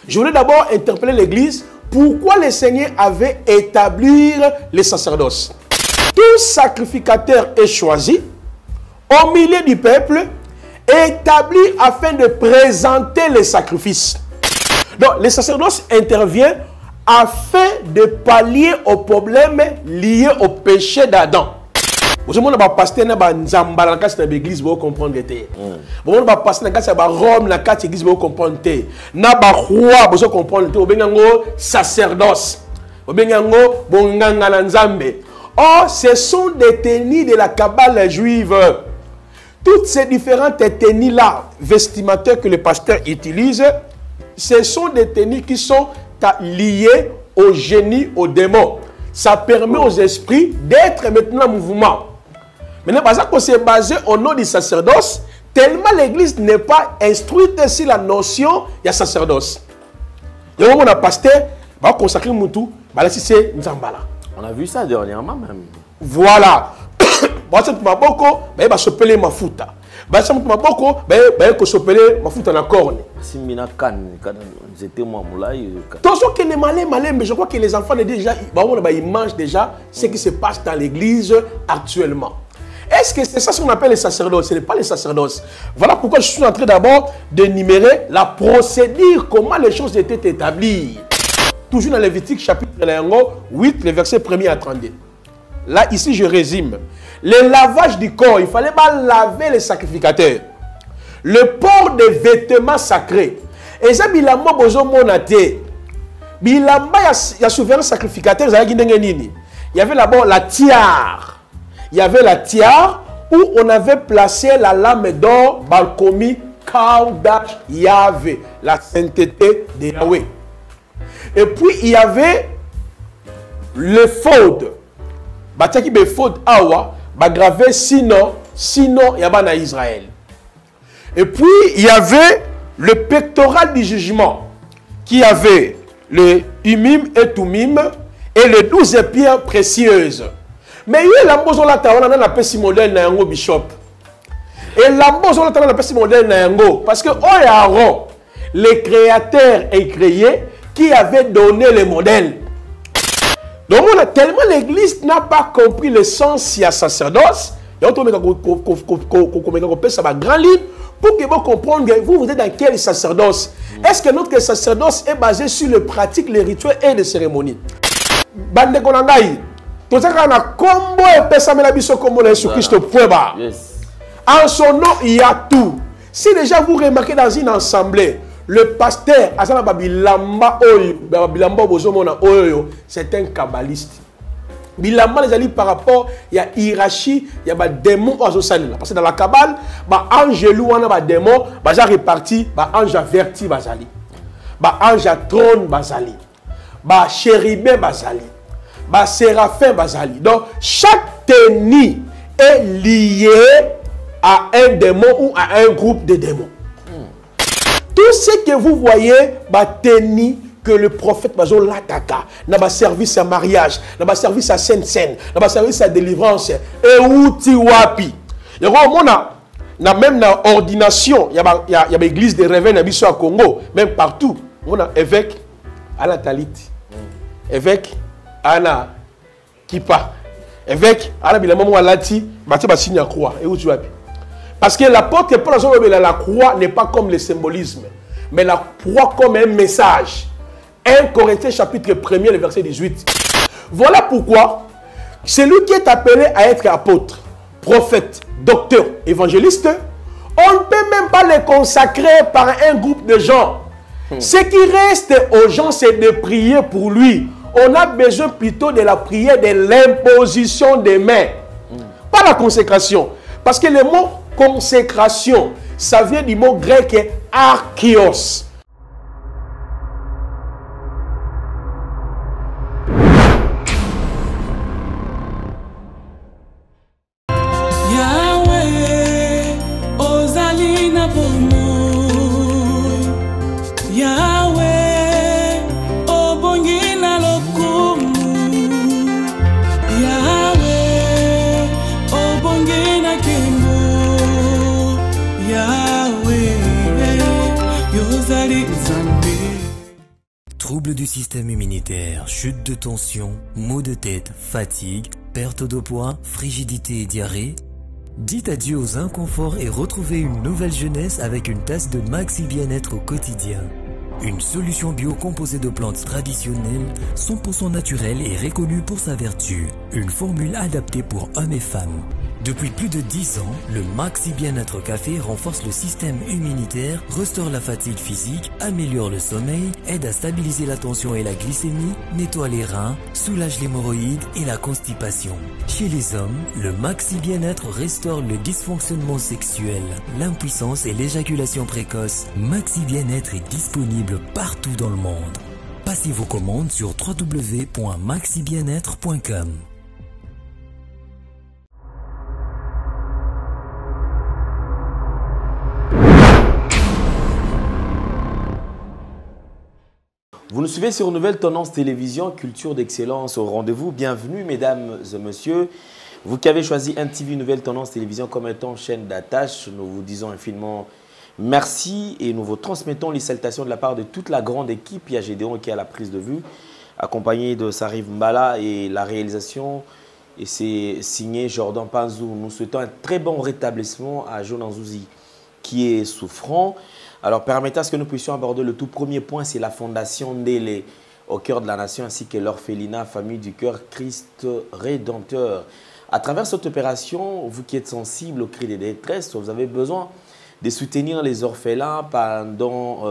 Je voulais d'abord interpeller l'Église. Pourquoi le Seigneur avait établi les sacerdoces? Tout sacrificateur est choisi au milieu du peuple, établi afin de présenter les sacrifices. Donc, les sacerdoces interviennent afin de pallier aux problèmes liés au péché d'Adam. Vous savez, les pasteurs dans l'église, vous comprendre. Vous savez, les pasteurs dans Rome, dans l'église, vous comprendre. Na roi, vous comprendre. Vous avez sacerdoce. Vous avez or, ce sont des tenues de la Kabbale juive. Toutes ces différentes tenues-là, vestimentaires que les pasteurs utilisent, ce sont des tenues qui sont liées au génie, aux démons. Ça permet aux esprits d'être maintenant en mouvement. Maintenant, parce qu'on s'est basé au nom du sacerdoce, tellement l'église n'est pas instruite sur la notion de sacerdoce. Il y a un pasteur, il va consacrer Moutou, c'est Nzambala. On a vu ça dernièrement même. Voilà. Il va s'appeler Mafuta. Il va s'appeler Mafuta na corne. Si Mina Kan, c'était moi, Moulay. Attention qu'il est malin, mais je crois que les enfants déjà, ils mangent déjà ce qui se passe dans l'église actuellement. Est-ce que c'est ça ce qu'on appelle les sacerdoces? Ce n'est pas les sacerdoces. Voilà pourquoi je suis en train d'abord d'énumérer la procédure, comment les choses étaient établies. Toujours dans Lévitique chapitre 8, les versets 1er à 32. Là, ici, je résume. Le lavage du corps, il fallait pas laver les sacrificateurs. Le port des vêtements sacrés. Et ça, bilamba bozo monate. Bilamba, il y a souverain sacrificateur, il y avait d'abord la tiare. Il y avait la tiare où on avait placé la lame d'or, Balkomi, Kaudash, Yahvé, la sainteté de Yahweh. Et puis il y avait le faute. Bataki be faute awa, ba gravé sinon il y a Israël. Et puis il y avait le pectoral du jugement qui avait le Umim et Tumim et les 12 pierres précieuses. Mais il y a la maison là, on a un modèle na yango bishop. Et la maison là, on a un modèle na yango parce que Aaron, le créateur est créé qui avait donné le modèle. Donc tellement l'église n'a pas compris le sens de la sacerdoce, il y a un grand livre pour que vous compreniez, vous êtes dans quel sacerdoce. Est-ce que notre sacerdoce est basé sur les pratiques, les rituels et les cérémonies? Bande Konangaï. En son nom, il y a tout. Si déjà vous remarquez dans une assemblée, le pasteur, c'est un kabbaliste. Bilamba les alliés par rapport, il y a hiérarchie, il y a des démons. Parce que dans la Kabbale, ange louana, démon, j'ai réparti, ange averti, ange à trône, chérubin, séraphin, donc chaque tenue est lié à un démon ou à un groupe de démons. Tout ce que vous voyez, tenue que le prophète l'ataka, n'a pas service à mariage, n'a pas service à sainte scène, n'a pas service à délivrance, et outi wapi. Il y a même dans l'ordination, il y a l'église de réveil à Congo, même partout. On a évêque à la Talit, évêque Ana Kipa, évêque Ana Bilamamo Alati, Batia signe à croix. Et où tu vas? Parce que l'apôtre la croix n'est pas comme le symbolisme, mais la croix comme un message. 1 Corinthiens chapitre 1er, le verset 18. Voilà pourquoi celui qui est appelé à être apôtre, prophète, docteur, évangéliste, on ne peut même pas le consacrer par un groupe de gens. Ce qui reste aux gens, c'est de prier pour lui. On a besoin plutôt de la prière, de l'imposition des mains. Pas la consécration. Parce que le mot consécration, ça vient du mot grec archios. Troubles du système immunitaire, chute de tension, maux de tête, fatigue, perte de poids, frigidité et diarrhée? Dites adieu aux inconforts et retrouvez une nouvelle jeunesse avec une tasse de Maxi Bien-être au quotidien. Une solution bio composée de plantes traditionnelles, 100% naturelle et reconnue pour sa vertu. Une formule adaptée pour hommes et femmes. Depuis plus de 10 ans, le Maxi Bien-être Café renforce le système immunitaire, restaure la fatigue physique, améliore le sommeil, aide à stabiliser la tension et la glycémie, nettoie les reins, soulage l'hémorroïde et la constipation. Chez les hommes, le Maxi Bien-être restaure le dysfonctionnement sexuel, l'impuissance et l'éjaculation précoce. Maxi Bien-être est disponible partout dans le monde. Passez vos commandes sur www.maxibienêtre.com. Vous nous suivez sur Nouvelle Tendance Télévision, culture d'excellence au rendez-vous. Bienvenue mesdames et messieurs. Vous qui avez choisi NTV Nouvelle Tendance Télévision comme étant chaîne d'attache, nous vous disons infiniment merci et nous vous transmettons les salutations de la part de toute la grande équipe. Il y a Gédéon qui est à la prise de vue, accompagné de Sariv Mbala et la réalisation. Et c'est signé Jordan Panzou. Nous souhaitons un très bon rétablissement à Jonan Zouzi qui est souffrant. Alors, permettez à ce que nous puissions aborder le tout premier point, c'est la fondation Ndélé au cœur de la nation ainsi que l'orphelinat Famille du Cœur Christ Rédempteur. À travers cette opération, vous qui êtes sensible aux cris de détresse, vous avez besoin de soutenir les orphelins pendant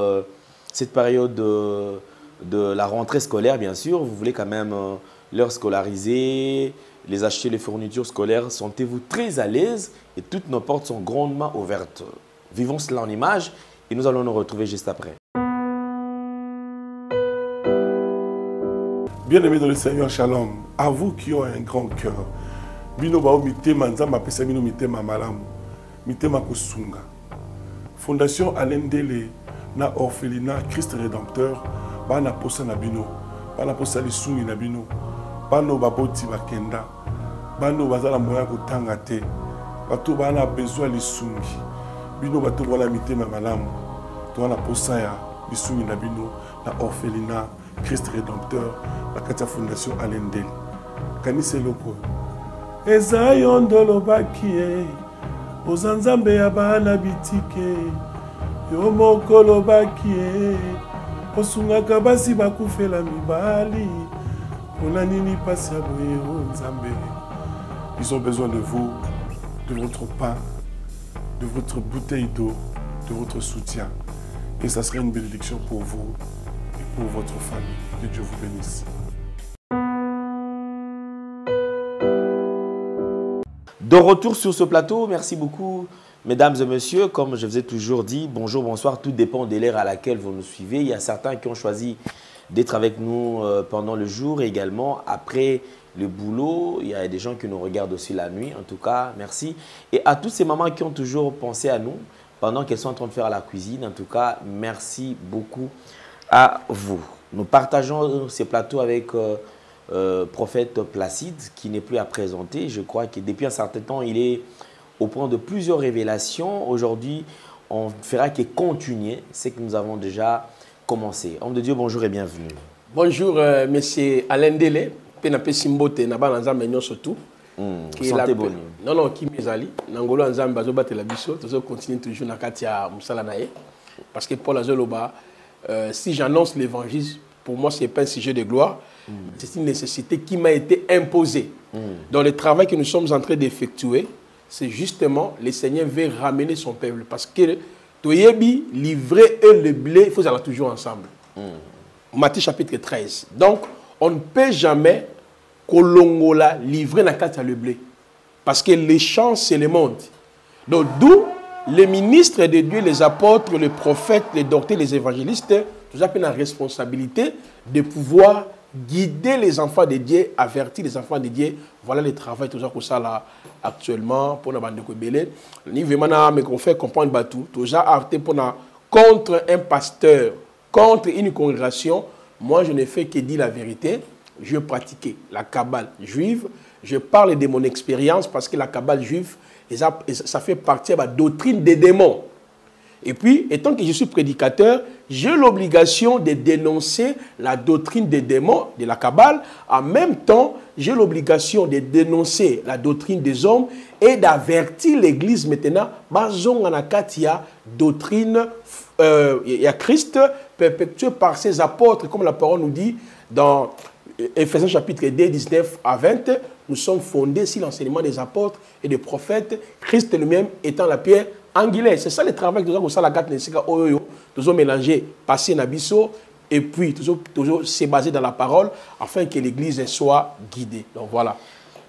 cette période de la rentrée scolaire, bien sûr. Vous voulez quand même leur scolariser, les acheter les fournitures scolaires. Sentez-vous très à l'aise et toutes nos portes sont grandement ouvertes. Vivons cela en images. Et nous allons nous retrouver juste après. Bien-aimés dans le Seigneur, shalom. À vous qui ont un grand cœur. Bino bao mitema nzamba pesa bino mitema malamu. Mitema kusunga. Fondation Alain Ndélé na orphelinat Christ Rédempteur bana posa na bino. Bana posa lisungi na bino. Bano baboti bakenda. Bano bazala moya kotanga te. Bato bana besoin lisungi. Bino bato wala mitema malamu. Toi la posa ya lisungi na bino na orphelinat Christ Rédempteur la katia fondation Alain Ndélé. Kanise loko. Eza yondolo bakie. Ozanzambe ya bana bitike. Yo mokolo bakie. Osungaka basi bakufela mibali. Pona nini pasi ya boye o nzambe. Ils ont besoin de vous, de votre pain, de votre bouteille d'eau, de votre soutien. Et ça serait une bénédiction pour vous et pour votre famille. Que Dieu vous bénisse. De retour sur ce plateau, merci beaucoup mesdames et messieurs. Comme je vous ai toujours dit, bonjour, bonsoir, tout dépend de l'ère à laquelle vous nous suivez. Il y a certains qui ont choisi d'être avec nous pendant le jour et également après le boulot. Il y a des gens qui nous regardent aussi la nuit, en tout cas, merci. Et à toutes ces mamans qui ont toujours pensé à nous pendant qu'elles sont en train de faire la cuisine, en tout cas, merci beaucoup à vous. Nous partageons ces plateaux avec Prophète Placide, qui n'est plus à présenter. Je crois que depuis un certain temps, il est au point de plusieurs révélations. Aujourd'hui, on ne fera que continuer ce que nous avons déjà commencé. Homme de Dieu, bonjour et bienvenue. Bonjour, monsieur Alain Ndélé. Penape Simbote, Naba Nzambe surtout. Santé bonne. Non, non, qui m'ezali. Nangolo Nzambe Bazobate la biso. Nous continuons toujours na katia Moussala Naye. Parce que Paul Azoloba, si j'annonce l'évangile, pour moi, ce n'est pas un sujet de gloire. C'est une nécessité qui m'a été imposée. Dans le travail que nous sommes en train d'effectuer, c'est justement le Seigneur veut ramener son peuple. Parce que Toyebi, livrer et le blé, il faut aller toujours ensemble. Matthieu chapitre 13. Donc, on ne peut jamais Kolongola livrer na carte le blé. Parce que les champs, c'est le monde. Donc, d'où les ministres de Dieu, les apôtres, les prophètes, les docteurs, les évangélistes, nous avons la responsabilité de pouvoir guider les enfants de Dieu, avertir les enfants de Dieu. Voilà le travail tout ça comme ça là actuellement pour la bande de Kobélé. Ni vraiment mais qu'on fait comprendre batou. Tout ça arrêté pour contre un pasteur, contre une congrégation. Moi, je ne fais que dire la vérité. Je pratiquais la Kabbale juive. Je parle de mon expérience parce que la Kabbale juive, ça fait partie de la doctrine des démons. Et puis, étant que je suis prédicateur, j'ai l'obligation de dénoncer la doctrine des démons, de la Kabbale. En même temps, j'ai l'obligation de dénoncer la doctrine des hommes et d'avertir l'Église maintenant, doctrine, il y a Christ perpétué par ses apôtres, comme la parole nous dit dans Ephésiens chapitre 2, 19 à 20, nous sommes fondés sur l'enseignement des apôtres et des prophètes, Christ lui-même étant la pierre angulaire. C'est ça le travail que nous avons fait, nous avons mélangé passé Nabiso et puis toujours se baser dans la parole afin que l'Église soit guidée. Donc voilà.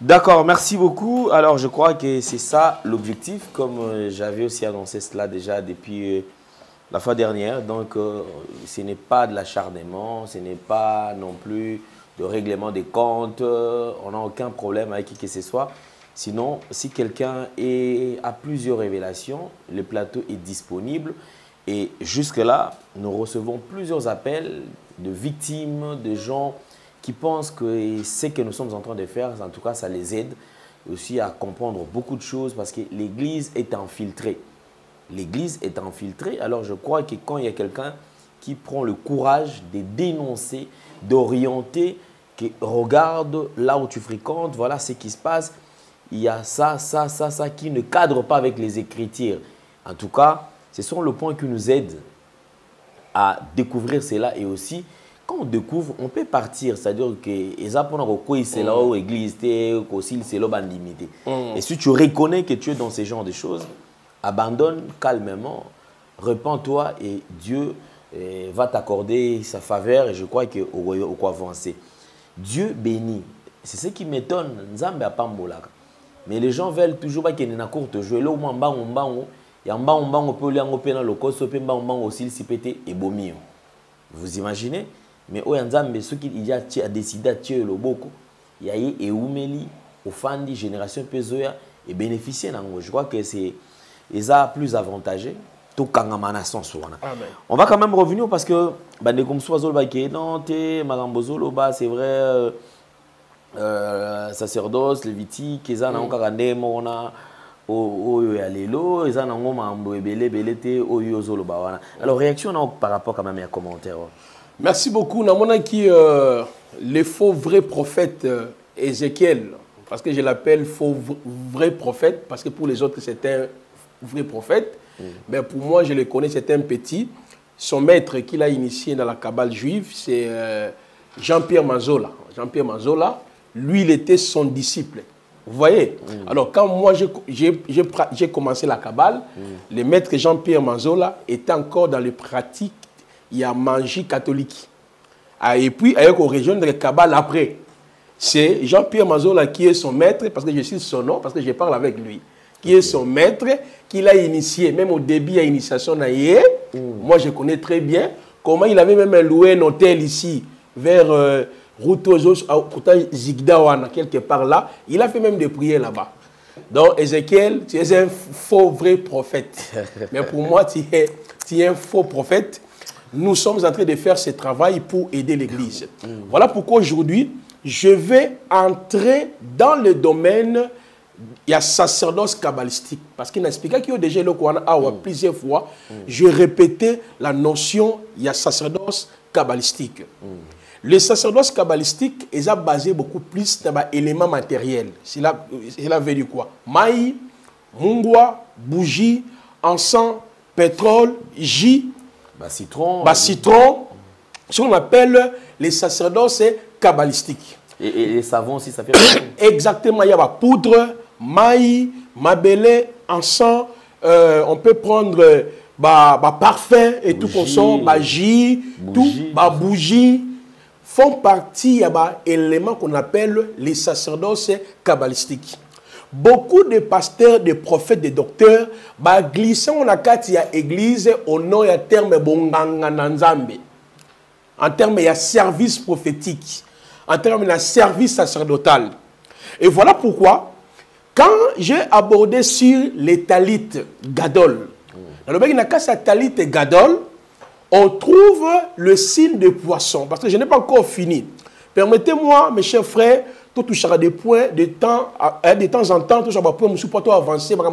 D'accord, merci beaucoup. Alors je crois que c'est ça l'objectif, comme j'avais aussi annoncé cela déjà depuis la fois dernière. Donc ce n'est pas de l'acharnement, ce n'est pas non plus de règlement des comptes, on n'a aucun problème avec qui que ce soit. Sinon, si quelqu'un a plusieurs révélations, le plateau est disponible. Et jusque-là, nous recevons plusieurs appels de victimes, de gens qui pensent que ce que nous sommes en train de faire, en tout cas, ça les aide aussi à comprendre beaucoup de choses parce que l'Église est infiltrée. L'Église est infiltrée, alors je crois que quand il y a quelqu'un qui prend le courage de dénoncer, d'orienter, qui regarde là où tu fréquentes, voilà ce qui se passe, il y a ça qui ne cadre pas avec les Écritures. En tout cas, ce sont le point qui nous aide à découvrir cela et aussi, quand on découvre, on peut partir. C'est-à-dire que l'église, et si tu reconnais que tu es dans ce genre de choses, abandonne calmement, repens-toi et Dieu va t'accorder sa faveur et je crois qu'on va avancer. Dieu bénit. C'est ce qui m'étonne. Nzambe a pas mbolaka. Mais les gens veulent toujours qu'il y ait une courte jouer. Là, vous imaginez? Mais ceux qui a décidé de tuer le boko, il y a eu Eumeli, Ofandi, génération Pezoya, et bénéficier. Je crois que c'est plus avantageux. On va quand même revenir parce que c'est vrai, sacerdoce, lévitique, alors réaction par rapport quand même à commentaire. Merci beaucoup. Les faux vrais prophètes Ézéchiel, parce que je l'appelle faux vrai prophète, parce que pour les autres c'est un vrai prophète. Mais pour moi, je le connais, c'est un petit. Son maître qu'il a initié dans la Kabbale juive, c'est Jean-Pierre Manzola. Jean-Pierre Manzola, lui, il était son disciple. Vous voyez? Alors, quand moi, j'ai commencé la Kabbale, le maître Jean-Pierre Manzola était encore dans les pratiques, il y a magie catholique. Et puis, avec une région de la Kabbale après. C'est Jean-Pierre Manzola qui est son maître, parce que je suis son nom, parce que je parle avec lui. Qui est son maître, qu'il a initié, même au début de l'initiation, moi je connais très bien comment il avait même loué un hôtel ici, vers Routozos, Zigdawana, quelque part là. Il a fait même des prières là-bas. Donc Ézéchiel, tu es un faux vrai prophète. Mais pour moi, tu es un faux prophète. Nous sommes en train de faire ce travail pour aider l'Église. Voilà pourquoi aujourd'hui, je vais entrer dans le domaine. Il y a sacerdoce kabbalistique. Parce qu'il a expliqué qu'il y a déjà plusieurs fois, je répétais la notion, il y a sacerdoce kabbalistique. Le sacerdoce kabbalistique est basé beaucoup plus sur les éléments matériels. C'est la veut dire quoi? Maï, mungwa, bougie, encens, pétrole, jus, citron. Ce qu'on appelle les sacerdoces kabbalistiques. Et les savons aussi, ça fait... Exactement, il y a la poudre, maï, mabélé, encens, on peut prendre parfum et tout comme ça, jus, tout, bougie, font partie des éléments qu'on appelle les sacerdoces kabbalistiques. Beaucoup de pasteurs, de prophètes, de docteurs, glissent dans l'église au nom du terme bonganga nanzambe, en termes de service prophétique, en termes de service sacerdotal. Et voilà pourquoi, quand j'ai abordé sur les talit gadol, dans le talit gadol, on trouve le signe de poisson, parce que je n'ai pas encore fini. Permettez-moi, mes chers frères, tout touchera des points de temps en temps, tout ça va pour avancer, dans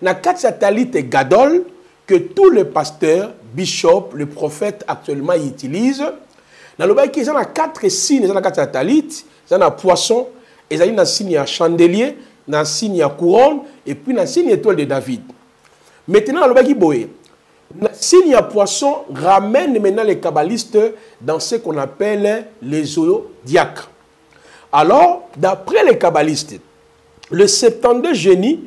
la talit gadol, que tous les pasteurs, bishops, les prophètes actuellement utilisent. Dans le bail, ils ont 4 signes, ils ont 4 talit, ils ont un poisson, ils ont un signe à chandelier, un signe à couronne, et puis un signe étoile de David. Maintenant, dans le bail, le signe à poisson ramène maintenant les kabbalistes dans ce qu'on appelle les zodiaques. Alors, d'après les kabbalistes, le 72 génie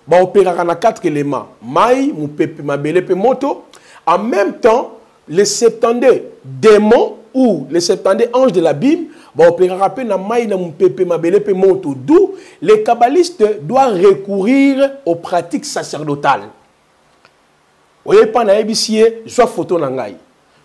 va opérer en 4 éléments. Maï, Moupepe, Mabele, Moto. En même temps, les 72 démons ou les 72 anges de la Bible vont opérer dans Maï, Moupepe, Mabele, Moto. D'où les kabbalistes doivent recourir aux pratiques sacerdotales. Vous voyez, pas je vois photo nangai,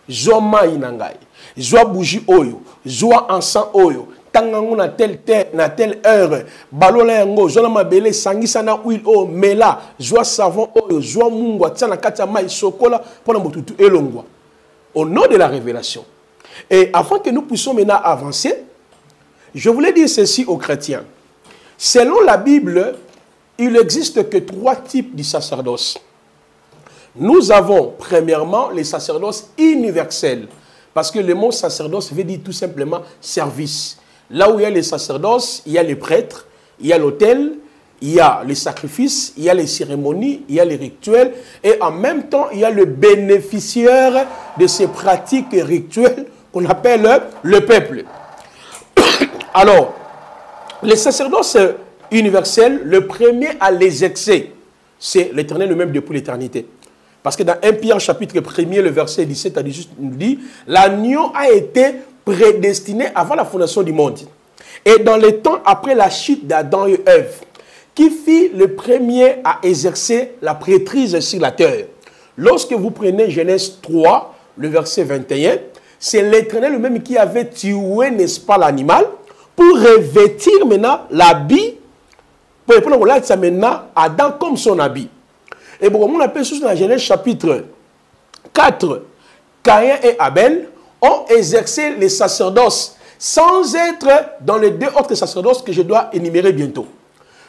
je vois maï nangai, je vois bougie oyo, je vois encens oyo, tangango na telle heure, balola yango, je vois mabele sangisa na huile o mela, je vois savon oyo, je vois mungwa tsana kata maï chocolat pour na motutu elongwa. Au nom de la révélation. Et avant que nous puissions maintenant avancer, je voulais dire ceci aux chrétiens. Selon la Bible, il n'existe que 3 types de sacerdoce. Nous avons, premièrement, les sacerdoces universels. Parce que le mot sacerdoce veut dire tout simplement service. Là où il y a les sacerdoces, il y a les prêtres, il y a l'autel, il y a les sacrifices, il y a les cérémonies, il y a les rituels. Et en même temps, il y a le bénéficiaire de ces pratiques rituelles qu'on appelle le peuple. Alors, les sacerdoces universels, le premier à les exercer, c'est l'Éternel lui-même depuis l'éternité. Parce que dans 1 Pierre chapitre 1er, le verset 17 à 18 nous dit, l'agneau a été prédestiné avant la fondation du monde. Et dans les temps après la chute d'Adam et Ève, qui fit le premier à exercer la prêtrise sur la terre. Lorsque vous prenez Genèse 3, le verset 21, c'est l'Éternel lui-même qui avait tué, n'est-ce pas, l'animal, pour revêtir maintenant l'habit, pour répondre maintenant Adam comme son habit. Et bon, on appelle ça dans Genèse chapitre 4, Caïn et Abel ont exercé les sacerdoces sans être dans les 2 autres sacerdoces que je dois énumérer bientôt.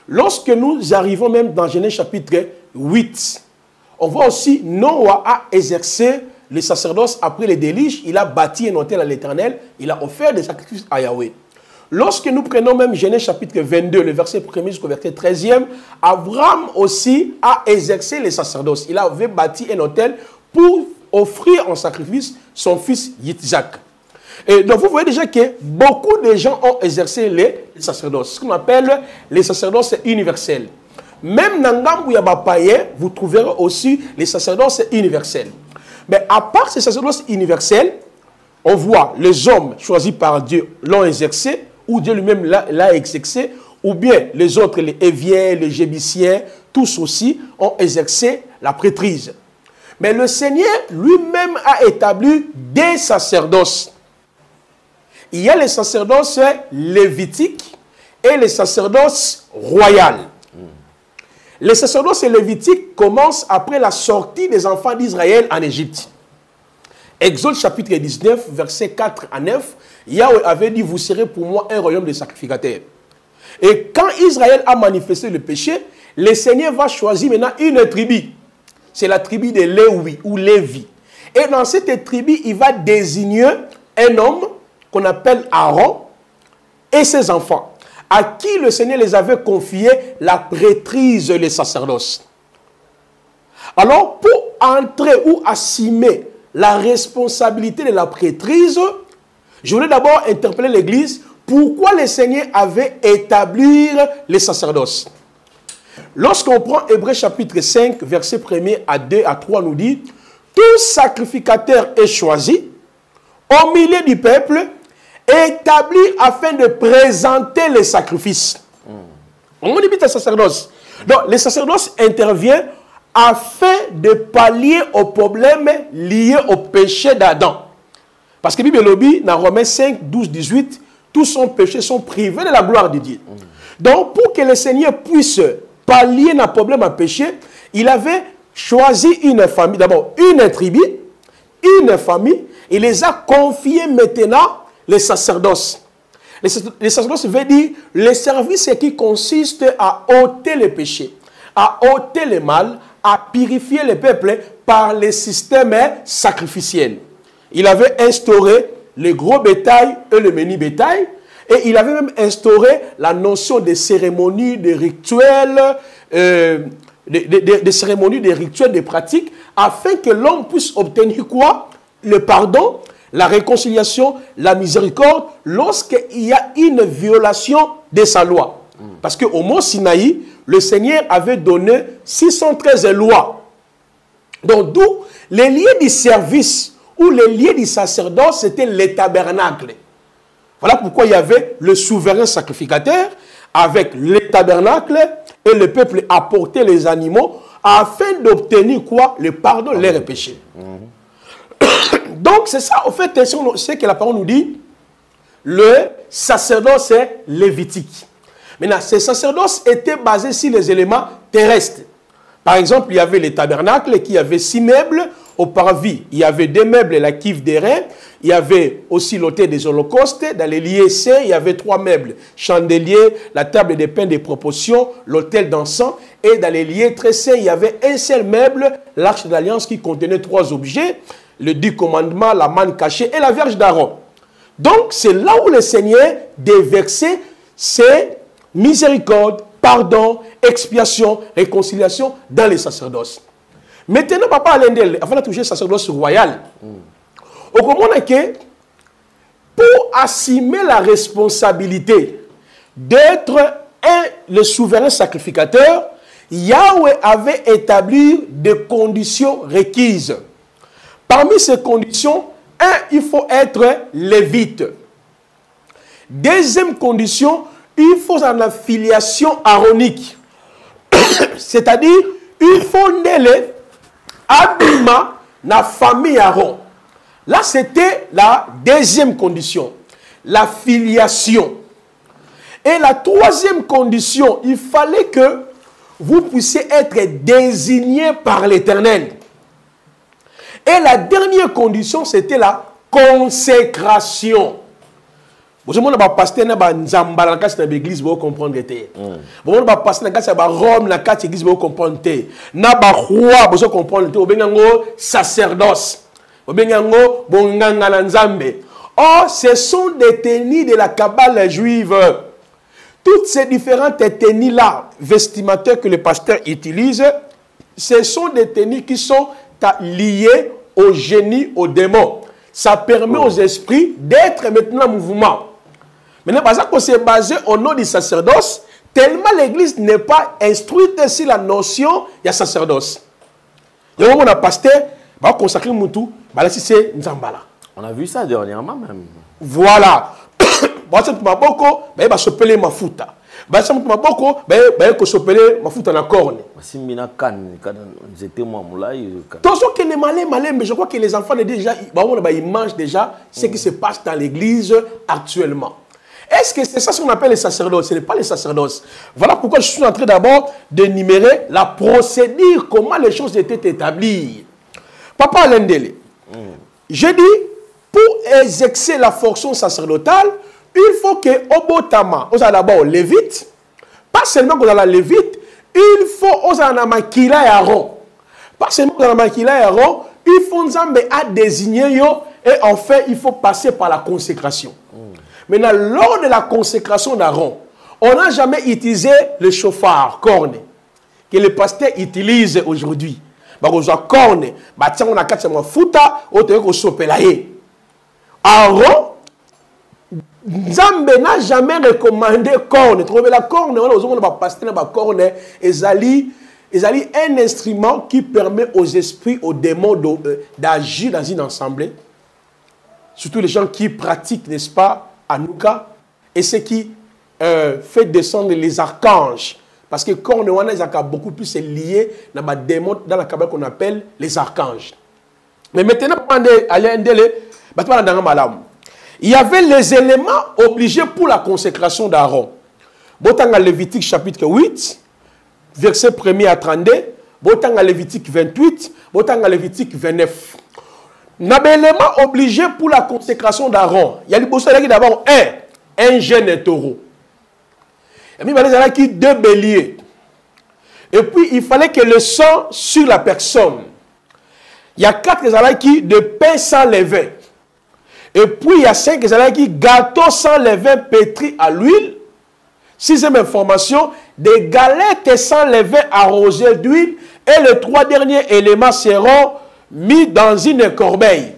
Lorsque nous arrivons même dans Genèse chapitre 8, on voit aussi Noah a exercé les sacerdoces après les déluges. Il a bâti un autel à l'Éternel, il a offert des sacrifices à Yahweh. Lorsque nous prenons même Genèse chapitre 22, le verset 1er jusqu'au verset 13e, Abraham aussi a exercé les sacerdoces. Il avait bâti un autel pour offrir en sacrifice son fils Yitzhak. Et donc vous voyez déjà que beaucoup de gens ont exercé les sacerdoces, ce qu'on appelle les sacerdoces universels. Même dans Ngambu Yabapaye, vous trouverez aussi les sacerdoces universels. Mais à part ces sacerdoces universels, on voit les hommes choisis par Dieu l'ont exercé, ou Dieu lui-même l'a exercé, ou bien les autres, les Éviens, les Jébusiens, tous aussi ont exercé la prêtrise. Mais le Seigneur lui-même a établi des sacerdoces. Il y a les sacerdoces lévitiques et les sacerdoces royales. Les sacerdoces lévitiques commencent après la sortie des enfants d'Israël en Égypte. Exode chapitre 19, versets 4 à 9, Yahweh avait dit, vous serez pour moi un royaume de sacrificateurs. Et quand Israël a manifesté le péché, le Seigneur va choisir maintenant une tribu. C'est la tribu de Lévi ou Lévi. Et dans cette tribu, il va désigner un homme qu'on appelle Aaron et ses enfants, à qui le Seigneur les avait confié la prêtrise des sacerdoces. Alors, pour entrer ou assumer la responsabilité de la prêtrise, je voulais d'abord interpeller l'Église. Pourquoi le Seigneur avait établi les sacerdoces? Lorsqu'on prend Hébreux chapitre 5, verset 1er à 2 à 3, nous dit, tout sacrificateur est choisi au milieu du peuple, établi afin de présenter les sacrifices. On dit les sacerdoces. Donc, les sacerdoces interviennent afin de pallier aux problèmes liés au péché d'Adam. Parce que la Bible dit, dans Romains 5, 12, 18, tous son péché sont privés de la gloire de Dieu. Donc, pour que le Seigneur puisse pallier nos problèmes à péché, il avait choisi une famille, d'abord une tribu, une famille, il les a confiés maintenant les sacerdoces. Les sacerdoces veut dire le service qui consiste à ôter les péchés, à ôter le mal, à purifier le peuple par les systèmes sacrificiels. Il avait instauré le gros bétail et le mini bétail. Et il avait même instauré la notion de cérémonies, de rituels, des cérémonies, des rituels, des pratiques, afin que l'homme puisse obtenir quoi? Le pardon, la réconciliation, la miséricorde, lorsqu'il y a une violation de sa loi. Parce qu'au mont Sinaï, le Seigneur avait donné 613 lois. Donc, d'où les lieux du service ou les lieux du sacerdoce, c'était les tabernacles. Voilà pourquoi il y avait le souverain sacrificateur avec le tabernacle et le peuple apportait les animaux afin d'obtenir quoi? Le pardon de leurs péchés. Donc c'est ça, au fait, c'est que la parole nous dit, le sacerdoce est lévitique. Maintenant, ce sacerdoce était basé sur les éléments terrestres. Par exemple, il y avait les tabernacles qui avaient 6 meubles au parvis. Il y avait 2 meubles, la cuve des reins. Il y avait aussi l'autel des holocaustes. Dans les lieux saints, il y avait 3 meubles. Chandelier, la table des pains des proportions, l'autel d'encens. Et dans les lieux très saints, il y avait un seul meuble, l'arche de l'alliance qui contenait 3 objets. Le 10 commandements, la manne cachée et la Vierge d'Aaron. Donc, c'est là où le Seigneur déversait ses miséricordes, pardon, expiation, réconciliation dans les sacerdoces. Maintenant, papa Alendel, avant de toucher le sacerdoce royal, on comprend que pour assumer la responsabilité d'être le souverain sacrificateur, Yahweh avait établi des conditions requises. Parmi ces conditions, il faut être lévite. Deuxième condition, il faut une filiation aaronique. C'est-à-dire, il faut naître Abima, la famille Aaron. Là, c'était la deuxième condition, la filiation. Et la troisième condition, il fallait que vous puissiez être désigné par l'Éternel. Et la dernière condition, c'était la consécration. Vous savez, le pasteur n'a pas nzambala dans l'église, vous comprendre té. Vous savez, le pasteur n'a pas Rome dans l'église, vous comprendre té. N'a pas roi, vous comprendre té. Vous avez sacerdoce. Vous avez bonganga nzambe. Or, ce sont des tenues de la Kabbale juive. Toutes ces différentes tenues-là, vestimentaires que le pasteur utilise, ce sont des tenues qui sont liées au génie, au démon. Ça permet aux esprits d'être maintenant en mouvement. Maintenant, parce qu'on s'est basé au nom du sacerdoce, tellement l'église n'est pas instruite sur la notion de sacerdoce. Il y a un moment pasteur, va consacrer Moutou, si c'est Nzambala. On a vu ça dernièrement même. Voilà. Basa maboko, ba ba sopele mafuta. Basa maboko, ba ko sopele mafuta na corne. Simina kan j'étais moi moulay. Toujours que les malais, mais je crois que les enfants déjà ils mangent déjà ce qui se passe dans l'église actuellement. Est-ce que c'est ça ce qu'on appelle les sacerdoces? Ce n'est pas les sacerdoces. Voilà pourquoi je suis en train d'abord d'énumérer la procédure, comment les choses étaient établies. Papa Alendele, je dis, pour exercer la fonction sacerdotale, il faut que Obotama, on a d'abord lévite, pas seulement qu'on a la lévite, il faut on a Makila et Aaron. Pas seulement qu'on a Makila et Aaron, il faut Nzambe à désigner yo, et enfin il faut passer par la consécration. Maintenant, lors de la consécration d'Aaron, on n'a jamais utilisé le chauffard, corne, que les pasteurs utilisent aujourd'hui. Parce que corne, on a 4 futa, on a Aaron, Nzambe n'a jamais recommandé corne. Trouver la corne, on a pasteur na corne, ezali un instrument qui permet aux esprits, aux démons d'agir dans une assemblée. Surtout les gens qui pratiquent, n'est-ce pas, Anouka, et ce qui fait descendre les archanges. Parce que corne, on a beaucoup plus lié dans la démon, dans la Kabbale qu'on appelle les archanges. Mais maintenant, il y avait les éléments obligés pour la consécration d'Aaron. Botanga Lévitique chapitre 8, verset 1er à 32. Botanga Lévitique 28. Botanga Lévitique 29. Il y a des éléments obligés pour la consécration d'Aaron. Il y a d'abord un jeune taureau. Il y a 2 béliers. Et puis il fallait que le sang sur la personne. Il y a 4 qui de pain sans levain. Et puis il y a 5 qui gâteau sans levain pétri à l'huile. 6e information, des galettes sans levain arrosées d'huile. Et les 3 derniers éléments seront mis dans une corbeille.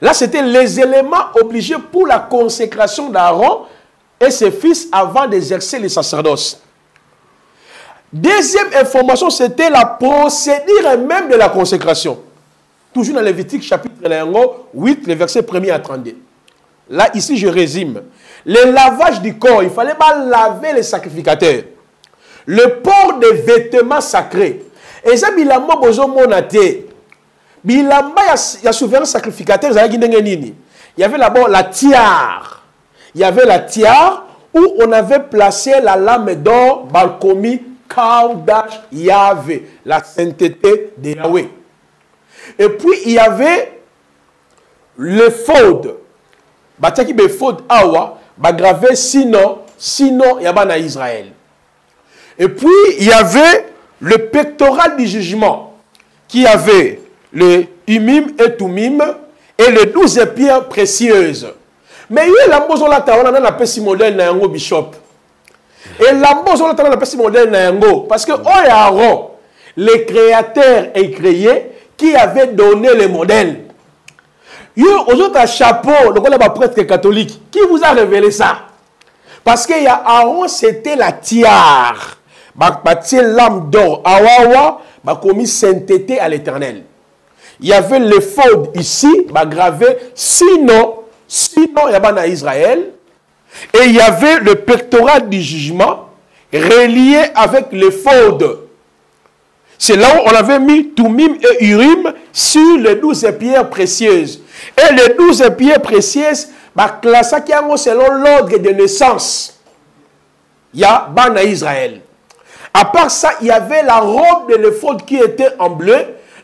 Là, c'était les éléments obligés pour la consécration d'Aaron et ses fils avant d'exercer le sacerdoce. Deuxième information, c'était la procédure même de la consécration. Toujours dans Lévitique chapitre 8, le verset 1er à 32. Là, ici, je résume. Le lavage du corps, il ne fallait pas laver les sacrificateurs. Le port des vêtements sacrés. Et ça, bilamba bozo monate. Bilamba, il y a souverain sacrificateur, il y avait d'abord la tiare. Il y avait la tiare où on avait placé la lame d'or, balkomi, kaudash, Yahvé, la sainteté de Yahweh. Et puis, il y avait le faud. Bataki be faud awa, gravé sinon, il y a Israël. Et puis, il y avait le pectoral du jugement, qui avait le Umim et Tumim, et les 12 pierres précieuses. Mais il y a l'ambozo la tawana na pesi modèle na yango bishop. Et l'ambozo la tawana na pesi modèle na yango, parce que Aaron, le créateur et créé, qui avait donné le modèle. Yo, aux autres chapeau, donc on a prêtre catholique, qui vous a révélé ça? Parce que Aaron, c'était la tiare. L'âme d'or, awawa, commis sainteté à l'éternel. Il y avait le faud ici, gravé, sinon, il y a Israël. Et il y avait le pectoral du jugement, relié avec le faud. C'est là où on avait mis Tumim et Urim sur les 12 pierres précieuses. Et les 12 pierres précieuses, classées selon l'ordre de naissance. Il y a Bana Israël. À part ça, il y avait la robe de l'éphod qui était en bleu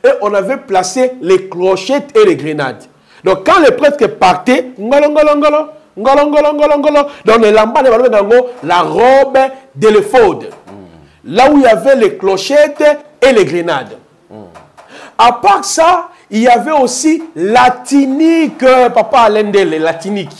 et on avait placé les clochettes et les grenades. Donc quand les prêtres partaient, donc la robe de l'éphod. Là où il y avait les clochettes et les grenades. À part ça, il y avait aussi la tunique, papa Alendele, la tunique.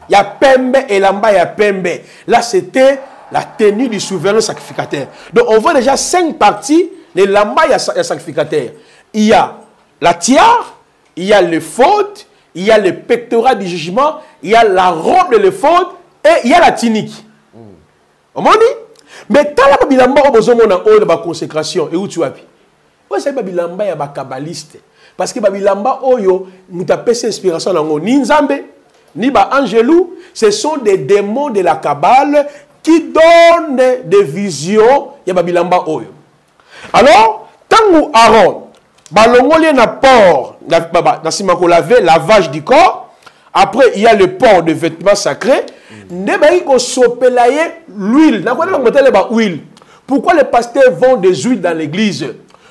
Il y a Pembe et Lamba, il y a Pembe. Là, c'était la tenue du souverain sacrificateur. Donc, on voit déjà 5 parties. Les Lamba, il y a sacrificateur. Il y a la tiare, il y a le faute, il y a le pectoral du jugement, il y a la robe de l'éphod et il y a la tunique. On m'a dit? Mais tant que Bilamba a besoin de la consécration, et où tu as vu? Oui, c'est Bilamba est un kabbaliste. Parce que Bilamba Oyo, nous avons cette inspiration ni Nzambe, ni Angelou, ce sont des démons de la Kabbale qui donnent des visions. Il y a Bilamba Oyo. Alors, tant que Aaron, Balongolien n'a port, lavage du corps, après il y a le port de vêtements sacrés, l'huile. Pourquoi les pasteurs vendent des huiles dans l'église?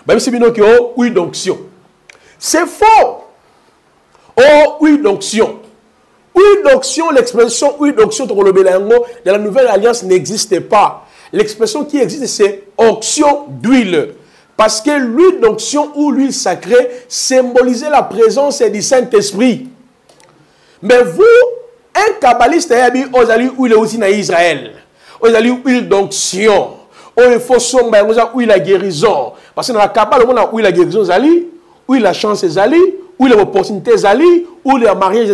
Même si ils ont huile d'onction. C'est faux. Oh, huile d'onction. Huile d'onction, l'expression huile d'onction de la nouvelle alliance n'existe pas. L'expression qui existe, c'est onction d'huile. Parce que l'huile d'onction ou l'huile sacrée symbolisait la présence du Saint-Esprit. Mais vous, un kabbaliste a dit aux alliés où il est aussi dans Israël. Aux alliés huile d'onction. Il faut somber où il a guérison. Parce que dans la Kabbale, on a où il a guérison, où il a chance, où il a opportunité, où il a mariage,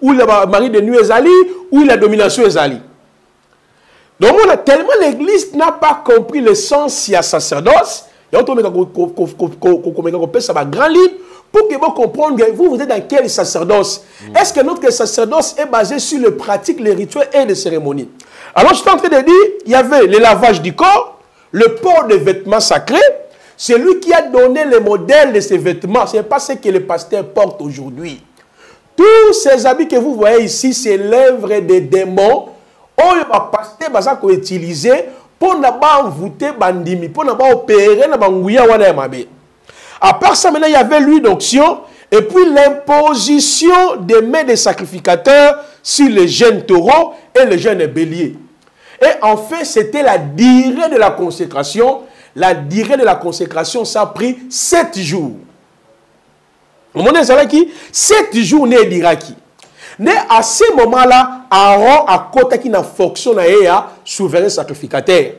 où il a mari de nuit, où il a domination. Donc, tellement l'église n'a pas compris le sens de la sacerdoce. Il y a un grand livre pour que vous compreniez, vous êtes dans quel sacerdoce? Est-ce que notre sacerdoce est basé sur les pratiques, les rituels et les cérémonies? Alors, je suis en train de dire, il y avait le lavage du corps, le port de vêtements sacrés. C'est lui qui a donné le modèle de ces vêtements. Ce n'est pas ce que les pasteurs portent aujourd'hui. Tous ces habits que vous voyez ici, c'est l'œuvre des démons. Oh, les pasteurs ont utilisé pour ne pas envoûter bandimi, pour ne pas opérer na bangouya wana mabe. À part ça, maintenant, il y avait l'huile d'onction et puis l'imposition des mains des sacrificateurs sur les jeunes taureaux et les jeunes béliers. Et en fait, c'était la durée de la consécration. La durée de la consécration, ça a pris 7 jours. Au moment où 7 jours né d'Iraki. Mais à ce moment-là, Aaron a côté qui n'a fonction na souverain sacrificateur.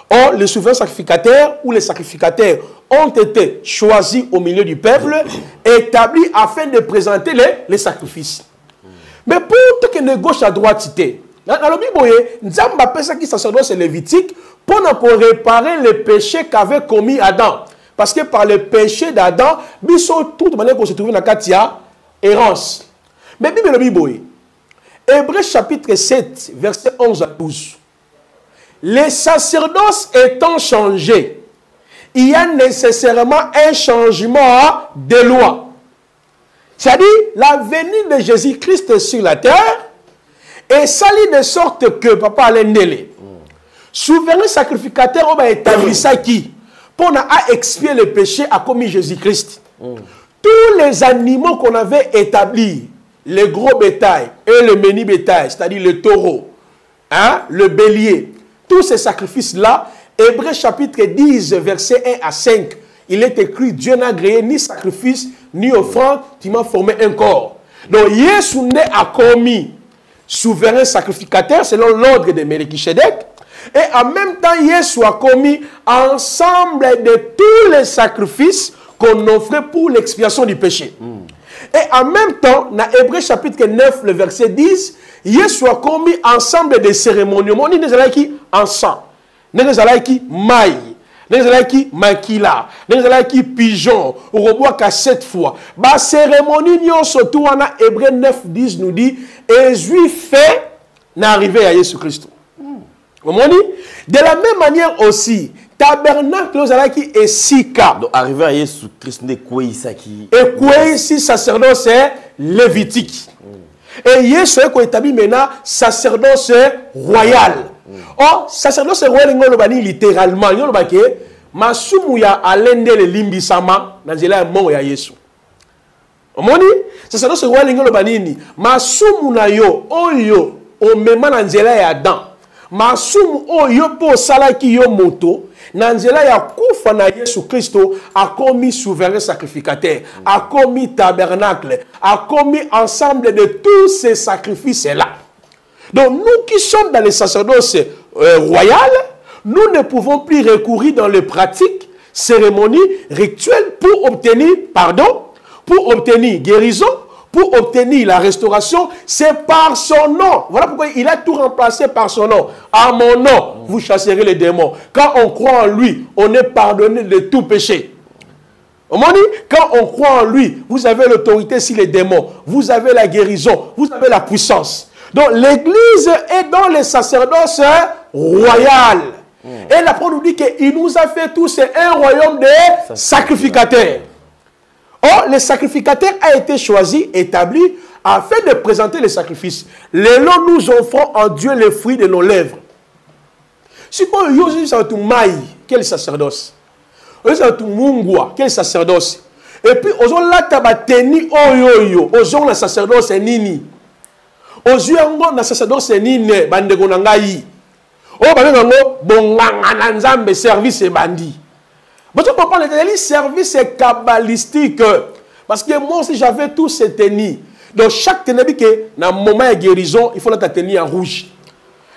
Or, les souverains sacrificateurs ou les sacrificateurs ont été choisis au milieu du peuple, établis afin de présenter les sacrifices. Mais pour tout que de gauche à droite, dans le Bible, nous avons appelé ça qui sacerdoce lévitique pour réparer les péchés qu'avait commis Adam. Parce que par le péché d'Adam, nous sommes tout de manière qu'on se trouve dans la Katia, errance. Mais Bible, Hébreux chapitre 7, verset 11 à 12. Les sacerdoces étant changés, il y a nécessairement un changement de loi. C'est-à-dire, la venue de Jésus-Christ sur la terre est salie de sorte que, papa allait nélé. Souverain sacrificateur, on va établir ça qui, pour expier le péché, a commis Jésus-Christ. Tous les animaux qu'on avait établis, le gros bétail et le mini bétail, c'est-à-dire le taureau, hein, le bélier, tous ces sacrifices-là, Hébreux chapitre 10, verset 1 à 5, il est écrit, Dieu n'a créé ni sacrifice, ni offrande, tu m'as formé un corps. Donc, Jésus a commis souverain sacrificateur selon l'ordre de Melchisedec, et en même temps, Jésus a commis ensemble de tous les sacrifices qu'on offrait pour l'expiation du péché. Et en même temps, dans Hébreux chapitre 9, le verset 10, Jésus a commis ensemble des cérémonies. On dit qui ensemble. Nous allons qui maï. Nous allons qui maquila. Nous allons qui pigeon. On reboit qu'à 7 fois. La cérémonie, surtout, en Hébreux 9, 10 nous dit, et juif fait n'arriver à Jésus Christ. Comment on dit? De la même manière aussi, tabernacle, nous allons qui est sika. Donc, arriver à Jésus Christ, n'est quoi ça qui. Et quoi ici, sacerdoce lévitique. Et Jésus est établi maintenant sacerdoce royal. Or, sacerdoce royal, littéralement, il y a que Masumuya alende le limbisama, Nanzela mort ya Yesu. Omoni, sacerdoce royal, il y a Masumuna yo, oyo, o mema Nanzela ya Adam. Masumu oyo po salaki yo moto, Nanzela ya kufa na Yesu Christo a commis souverain sacrificateur, a commis tabernacle, a commis ensemble de tous ces sacrifices-là. Donc nous qui sommes dans les sacerdoces royales, nous ne pouvons plus recourir dans les pratiques, cérémonies, rituels pour obtenir pardon, pour obtenir guérison, pour obtenir la restauration, c'est par son nom. Voilà pourquoi il a tout remplacé par son nom. À mon nom, vous chasserez les démons. Quand on croit en lui, on est pardonné de tout péché. Quand on croit en lui, vous avez l'autorité sur les démons. Vous avez la guérison. Vous avez la puissance. Donc l'église est dans les sacerdoces royales. Et la parole nous dit qu'il nous a fait tous un royaume de sacrificateurs. Or, le sacrificateur a été choisi, établi, afin de présenter les sacrifices. Les lots nous offrons en Dieu les fruits de nos lèvres. Si vous avez maï, quel sacerdoce? Vous avez mungwa, quel sacerdoce? Et puis, vous avez la tabateni oyoyo, vous avez la sacerdoce nini. Vous avez la sacerdoce nini, bandegonangayi. Vous avez le service bandi. Vous comprenez, les services kabbalistiques. Parce que moi aussi, j'avais tous ces tenues. Donc, chaque tenue, dans le moment de guérison, il faut la tenue en rouge.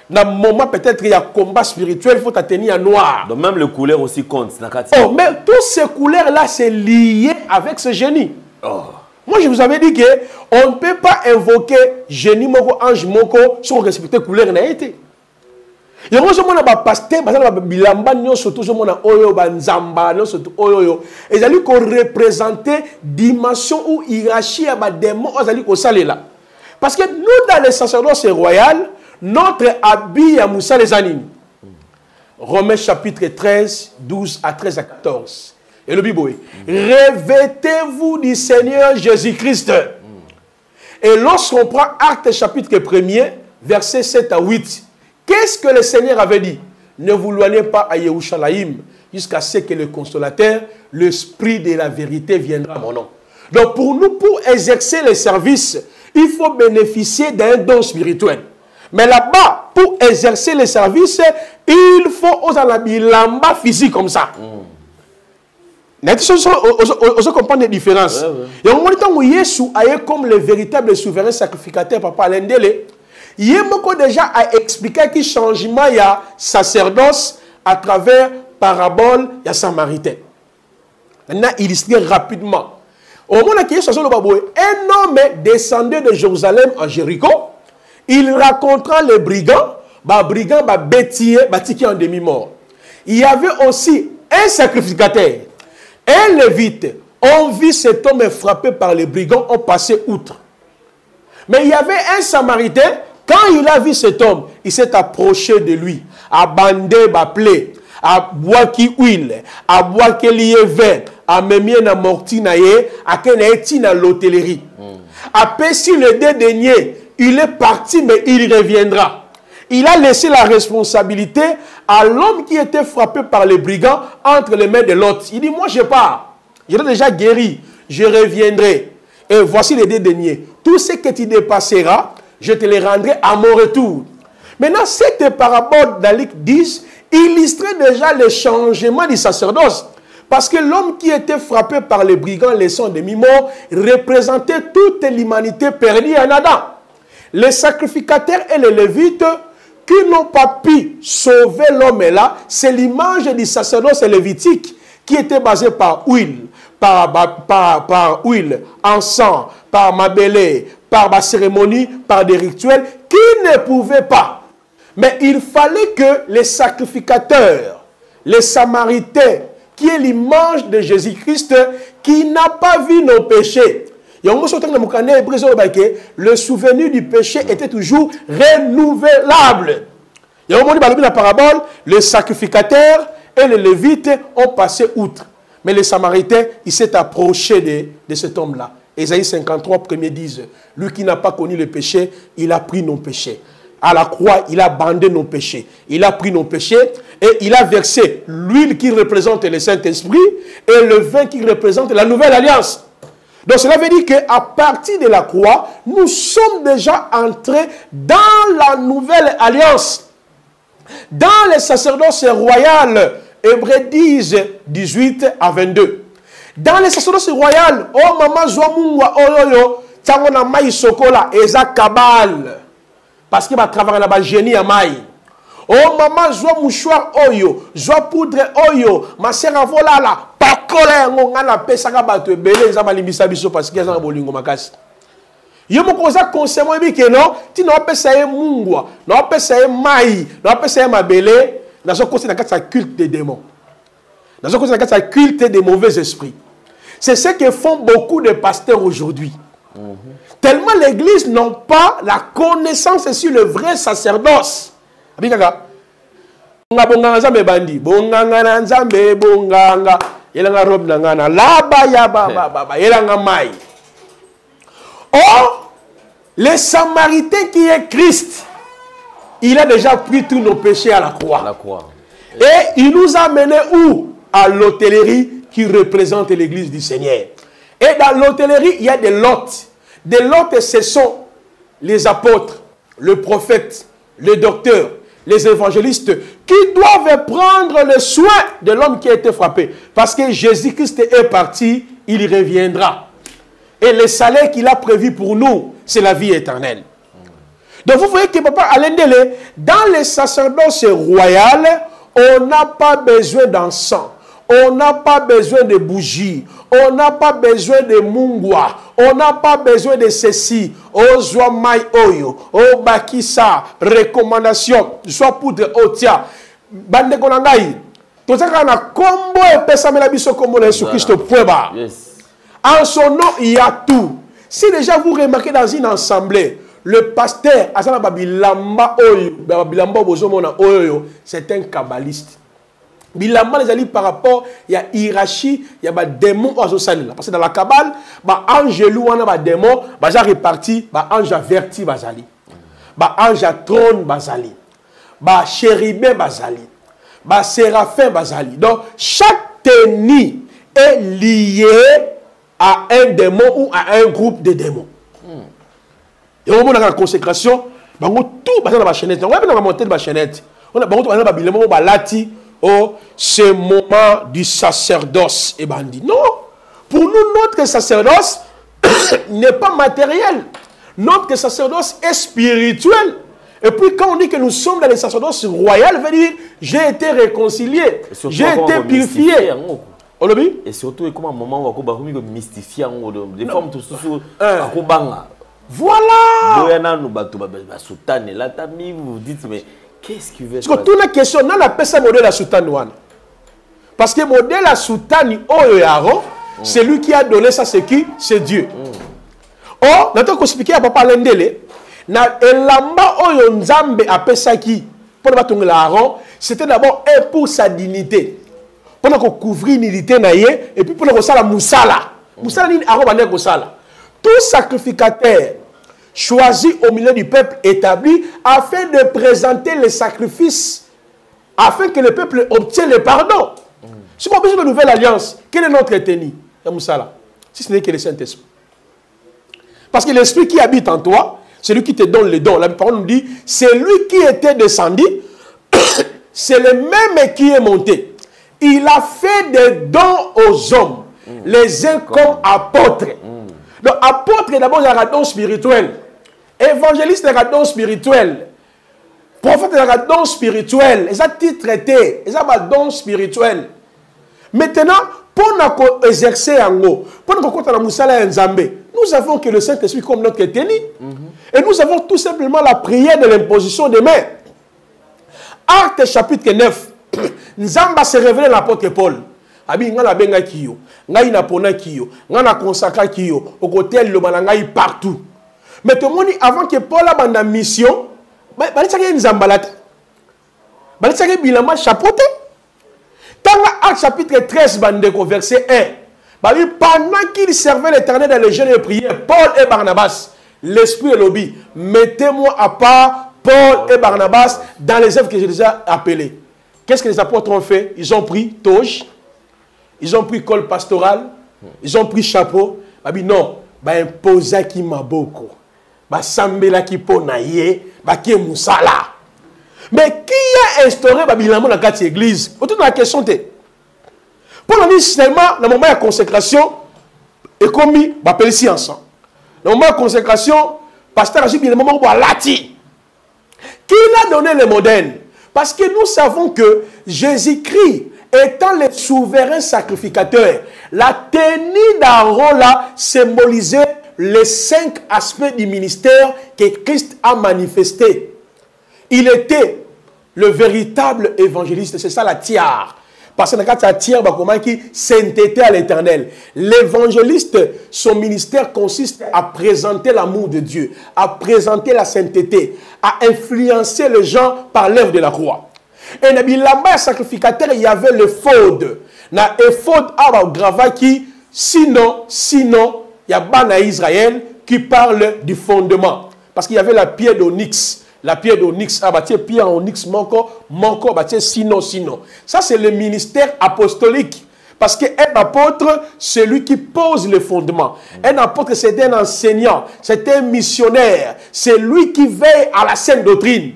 Dans le moment, peut-être, il y a combat spirituel, il faut la tenue en noir. Donc, même le couleur aussi compte. Oh, mais toutes ces couleurs-là, c'est lié avec ce génie. Oh. Moi, je vous avais dit qu'on ne peut pas invoquer génie, moko, ange, moko, sans respecter la couleur n'a été. Il y a un pasteur, qu'on représentait dimension ou hiérarchie à démon. Parce que nous, dans les sacerdoces royales, notre habit à Moussa les animes. Romains chapitre 13, 12 à 13 à 14. Et le Bible, revêtez-vous du Seigneur Jésus-Christ. Et lorsqu'on prend Actes chapitre 1er, versets 7 à 8, qu'est-ce que le Seigneur avait dit? Ne vous loignez pas à Yerushalayim jusqu'à ce que le consolateur, l'esprit de la vérité viendra à mon nom. Donc pour nous, pour exercer les services, il faut bénéficier d'un don spirituel. Mais là-bas, pour exercer les services, il faut oser la bilamba physique comme ça. On comprend les différences. Et au moment où Jésus est comme le véritable souverain sacrificateur, papa Lendele, il a déjà expliqué qu'il changement il y a sacerdoce à travers parabole il y a samaritain. Maintenant, illustré rapidement. Au moment où Jésus un homme descendait de Jérusalem à Jéricho, il racontera les brigands, bêtier, bâtiqué en demi-mort. Il y avait aussi un sacrificateur. Un lévite, on vit cet homme frappé par les brigands, on passait outre. Mais il y avait un samaritain, quand il a vu cet homme, il s'est approché de lui, à bander, à plaie, à boire qui huile, à boire qui lié vert, à mémier na morti na ye, à kenaïti na l'hôtellerie. À péci le dédaigné, il est parti, mais il reviendra. Il a laissé la responsabilité à l'homme qui était frappé par les brigands entre les mains de l'autre. Il dit, moi je pars, je l'ai déjà guéri, je reviendrai. Et voici les dédaignés. Tout ce que tu dépasseras, je te les rendrai à mon retour. Maintenant, cette parabole d'Alic 10 illustrait déjà le changement du sacerdoce. Parce que l'homme qui était frappé par les brigands laissant demi-mort représentait toute l'humanité perdue en Adam. Les sacrificateurs et les lévites qui n'ont pas pu sauver l'homme là, c'est l'image du sacerdoce lévitique qui était basé par huile, par huile, encens, par mabélé, par ma cérémonie, par des rituels qui ne pouvaient pas. Mais il fallait que les sacrificateurs, les samaritains, qui est l'image de Jésus-Christ, qui n'a pas vu nos péchés. Le souvenir du péché était toujours renouvelable. Et au moment de la parabole, les sacrificateurs et les lévites ont passé outre. Mais les samaritains, il s'est approché de cet homme-là. Ésaïe 53, premier disent, lui qui n'a pas connu le péché, il a pris nos péchés. À la croix, il a bandé nos péchés. Il a pris nos péchés et il a versé l'huile qui représente le Saint-Esprit et le vin qui représente la nouvelle alliance. Donc cela veut dire qu'à partir de la croix, nous sommes déjà entrés dans la nouvelle alliance. Dans le sacerdoce royal, Hébreux 10, 18 à 22. Dans le sacerdoce royal, oh maman Zouamoua, oh yo, Tangona Maï Sokola, Eza Kabal. Parce qu'il va travailler là-bas, génie à maï. Oh maman, joie mouchoir oyo, joie poudre oyo, ma sœur a volé là, pas colère, on a la paix, ça va battre belé, ça va limiter biso parce qu'il y a un bolingo makas. Yo mo koza conseil moi que non, tu n'as pas ça mungwa, n'as pas ça maï, n'as pas ça ma belé, dans ce conseil dans ça culte des démons. Dans ce conseil dans ça culte des mauvais esprits. C'est ce que font beaucoup de pasteurs aujourd'hui. Tellement l'église n'a pas la connaissance sur le vrai sacerdoce. Abikaga. Bonganga nzambe bandi, bonganga nzambe bonganga, yelanga robe nangana, laba ya baba, yelanga mai. Or, le Samaritain qui est Christ, il a déjà pris tous nos péchés à la croix. Et il nous a menés où? À l'hôtellerie qui représente l'église du Seigneur. Et dans l'hôtellerie, il y a des lots. Des lots, ce sont les apôtres, le prophète, le docteur, les évangélistes qui doivent prendre le soin de l'homme qui a été frappé. Parce que Jésus-Christ est parti, il reviendra. Et le salaire qu'il a prévu pour nous, c'est la vie éternelle. Donc vous voyez que papa Alendele, dans le sacerdoce royal, on n'a pas besoin d'encens. On n'a pas besoin de bougies. On n'a pas besoin de mungwa. On n'a pas besoin de ceci. Oh, joie mai oyo. Oh, bakisa. Recommandation. Soit poudre otia. Bande konangai. Tout ça, on a combo et pesamela biso combo le Jésus-Christ poeba. En son nom, il y a tout. Si déjà vous remarquez dans une assemblée, le pasteur, Asana Babilamba oyo, Babilamba bozomona oyo, c'est un kabbaliste. Bilamba les alliés par rapport, il y a hiérarchie, il y a des démons à Zosalila. Parce que dans la Kabbale, ange louana ba démon, baza réparti, ange averti bazali. Ange à trône bazali. Chérubin bazali. Séraphin bazali. Donc chaque tenue est lié à un démon ou à un groupe de démons. Et au moment de la consécration, tout bazali dans la chaînette. On va monter dans la chaînette. On a monté dans la chaînette. oh, c'est moment du sacerdoce. Et ben, on dit non. Pour nous, notre sacerdoce n'est pas matériel. Notre sacerdoce est spirituel. Et puis quand on dit que nous sommes dans le sacerdoce royal, veut dire j'ai été réconcilié, j'ai été purifié. Et surtout, comme un moment où on va mystifier, des formes tout ça, voilà. Vous dites, mais qu'est-ce qui veut dire? Parce que toute la question, on appelle ça modèle à soutane. Parce que modèle à soutane, c'est lui qui a donné ça, c'est qui? C'est Dieu. Oh, on a expliqué à Papa Lendele, na elamba oyo nzambe apesaki pour batongela Aaron, c'était d'abord pour sa dignité. Pour couvrir l'unité naie et puis pour le sala musala. Musala ni Aaron bande ko sala. Tout sacrificateur choisi au milieu du peuple établi afin de présenter les sacrifices afin que le peuple obtienne le pardon. Si on a besoin de nouvelle alliance, quel est notre tenue? Musala. Si ce n'est que le Saint-Esprit. Parce que l'Esprit qui habite en toi, c'est lui qui te donne les dons. La parole nous dit, c'est lui qui était descendu, c'est le même qui est monté. Il a fait des dons aux hommes, les uns comme apôtres. Donc, apôtre, d'abord, il y a un don spirituel. Évangéliste, il y a un don spirituel. Prophète, il y a un don spirituel. Ils ont été traités. Ils ont un don spirituel. Maintenant, pour nous exercer en haut, pour nous compter la Moussala et Nzambé, nous avons que le Saint-Esprit comme notre tenue. Et nous avons tout simplement la prière de l'imposition des mains. Acte chapitre 9. Nzamba se révèle à l'apôtre Paul. Abi ngana benga kiyo, ngai na pona kiyo, ngana consacra kiyo, au côté le malangai partout. Mais tout le monde avant que Paul a une mission, balitaki Nzamba la. Balitaki bilama chapeauté. Dans Acte chapitre 13 verset 1. Pendant qu'ils servaient l'Éternel dans les jeûnes et prières, Paul et Barnabas, l'Esprit et l'Obi, mettez-moi à part Paul et Barnabas dans les œuvres que j'ai déjà appelées. Qu'est-ce que les apôtres ont fait? Ils ont pris toge, ils ont pris col pastoral, ils ont pris chapeau. Non, imposa qui m'a beaucoup, sambela qui ponaye, qui musala. Mais qui a instauré Babilamon dans l'église? Autour de la question, pour nous dire seulement, dans le moment de consécration, et comme il appelle ici ensemble. Dans le moment de consécration, pasteur Agib, il y a le moment où il a Qui a donné le modèle? Parce que nous savons que Jésus-Christ, étant le souverain sacrificateur, la tenue d'Aaron là symbolisait les 5 aspects du ministère que Christ a manifesté. Il était le véritable évangéliste, c'est ça la tiare. Parce que dans la tiare, qui sainteté à l'Éternel. L'évangéliste, son ministère consiste à présenter l'amour de Dieu, à présenter la sainteté, à influencer les gens par l'œuvre de la croix. Et dans le sacrificateur, il y avait le faute. Dans le faute, sinon, il y a Bana Israël qui parle du fondement. Parce qu'il y avait la pierre d'onyx. La pierre d'onyx, pierre onyx, manco, sinon. Ça, c'est le ministère apostolique. Parce qu'un apôtre, c'est lui qui pose le fondement. Un apôtre, c'est un enseignant, c'est un missionnaire. C'est lui qui veille à la sainte doctrine.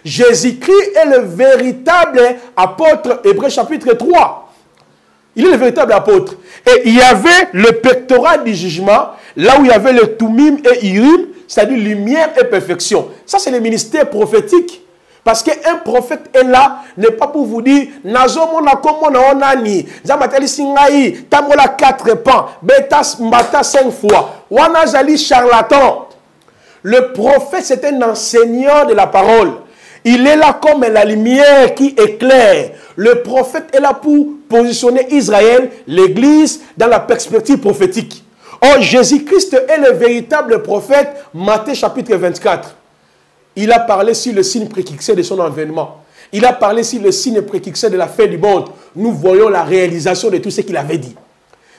Jésus-Christ est le véritable apôtre, Hébreux chapitre 3. Il est le véritable apôtre. Et il y avait le pectorat du jugement, là où il y avait le Tumim et Urim, c'est-à-dire lumière et perfection. Ça, c'est le ministère prophétique. Parce qu'un prophète est là, n'est pas pour vous dire, Nazomona komona onani, Zamatali singaï, Tamola 4 pans, Betas mbata 5 fois, Wanazali charlatan. Le prophète, c'est un enseignant de la parole. Il est là comme la lumière qui éclaire. Le prophète est là pour positionner Israël, l'Église, dans la perspective prophétique. Or, Jésus-Christ est le véritable prophète, Matthieu chapitre 24. Il a parlé sur le signe préfixé de son avènement. Il a parlé sur le signe préfixé de la fin du monde. Nous voyons la réalisation de tout ce qu'il avait dit.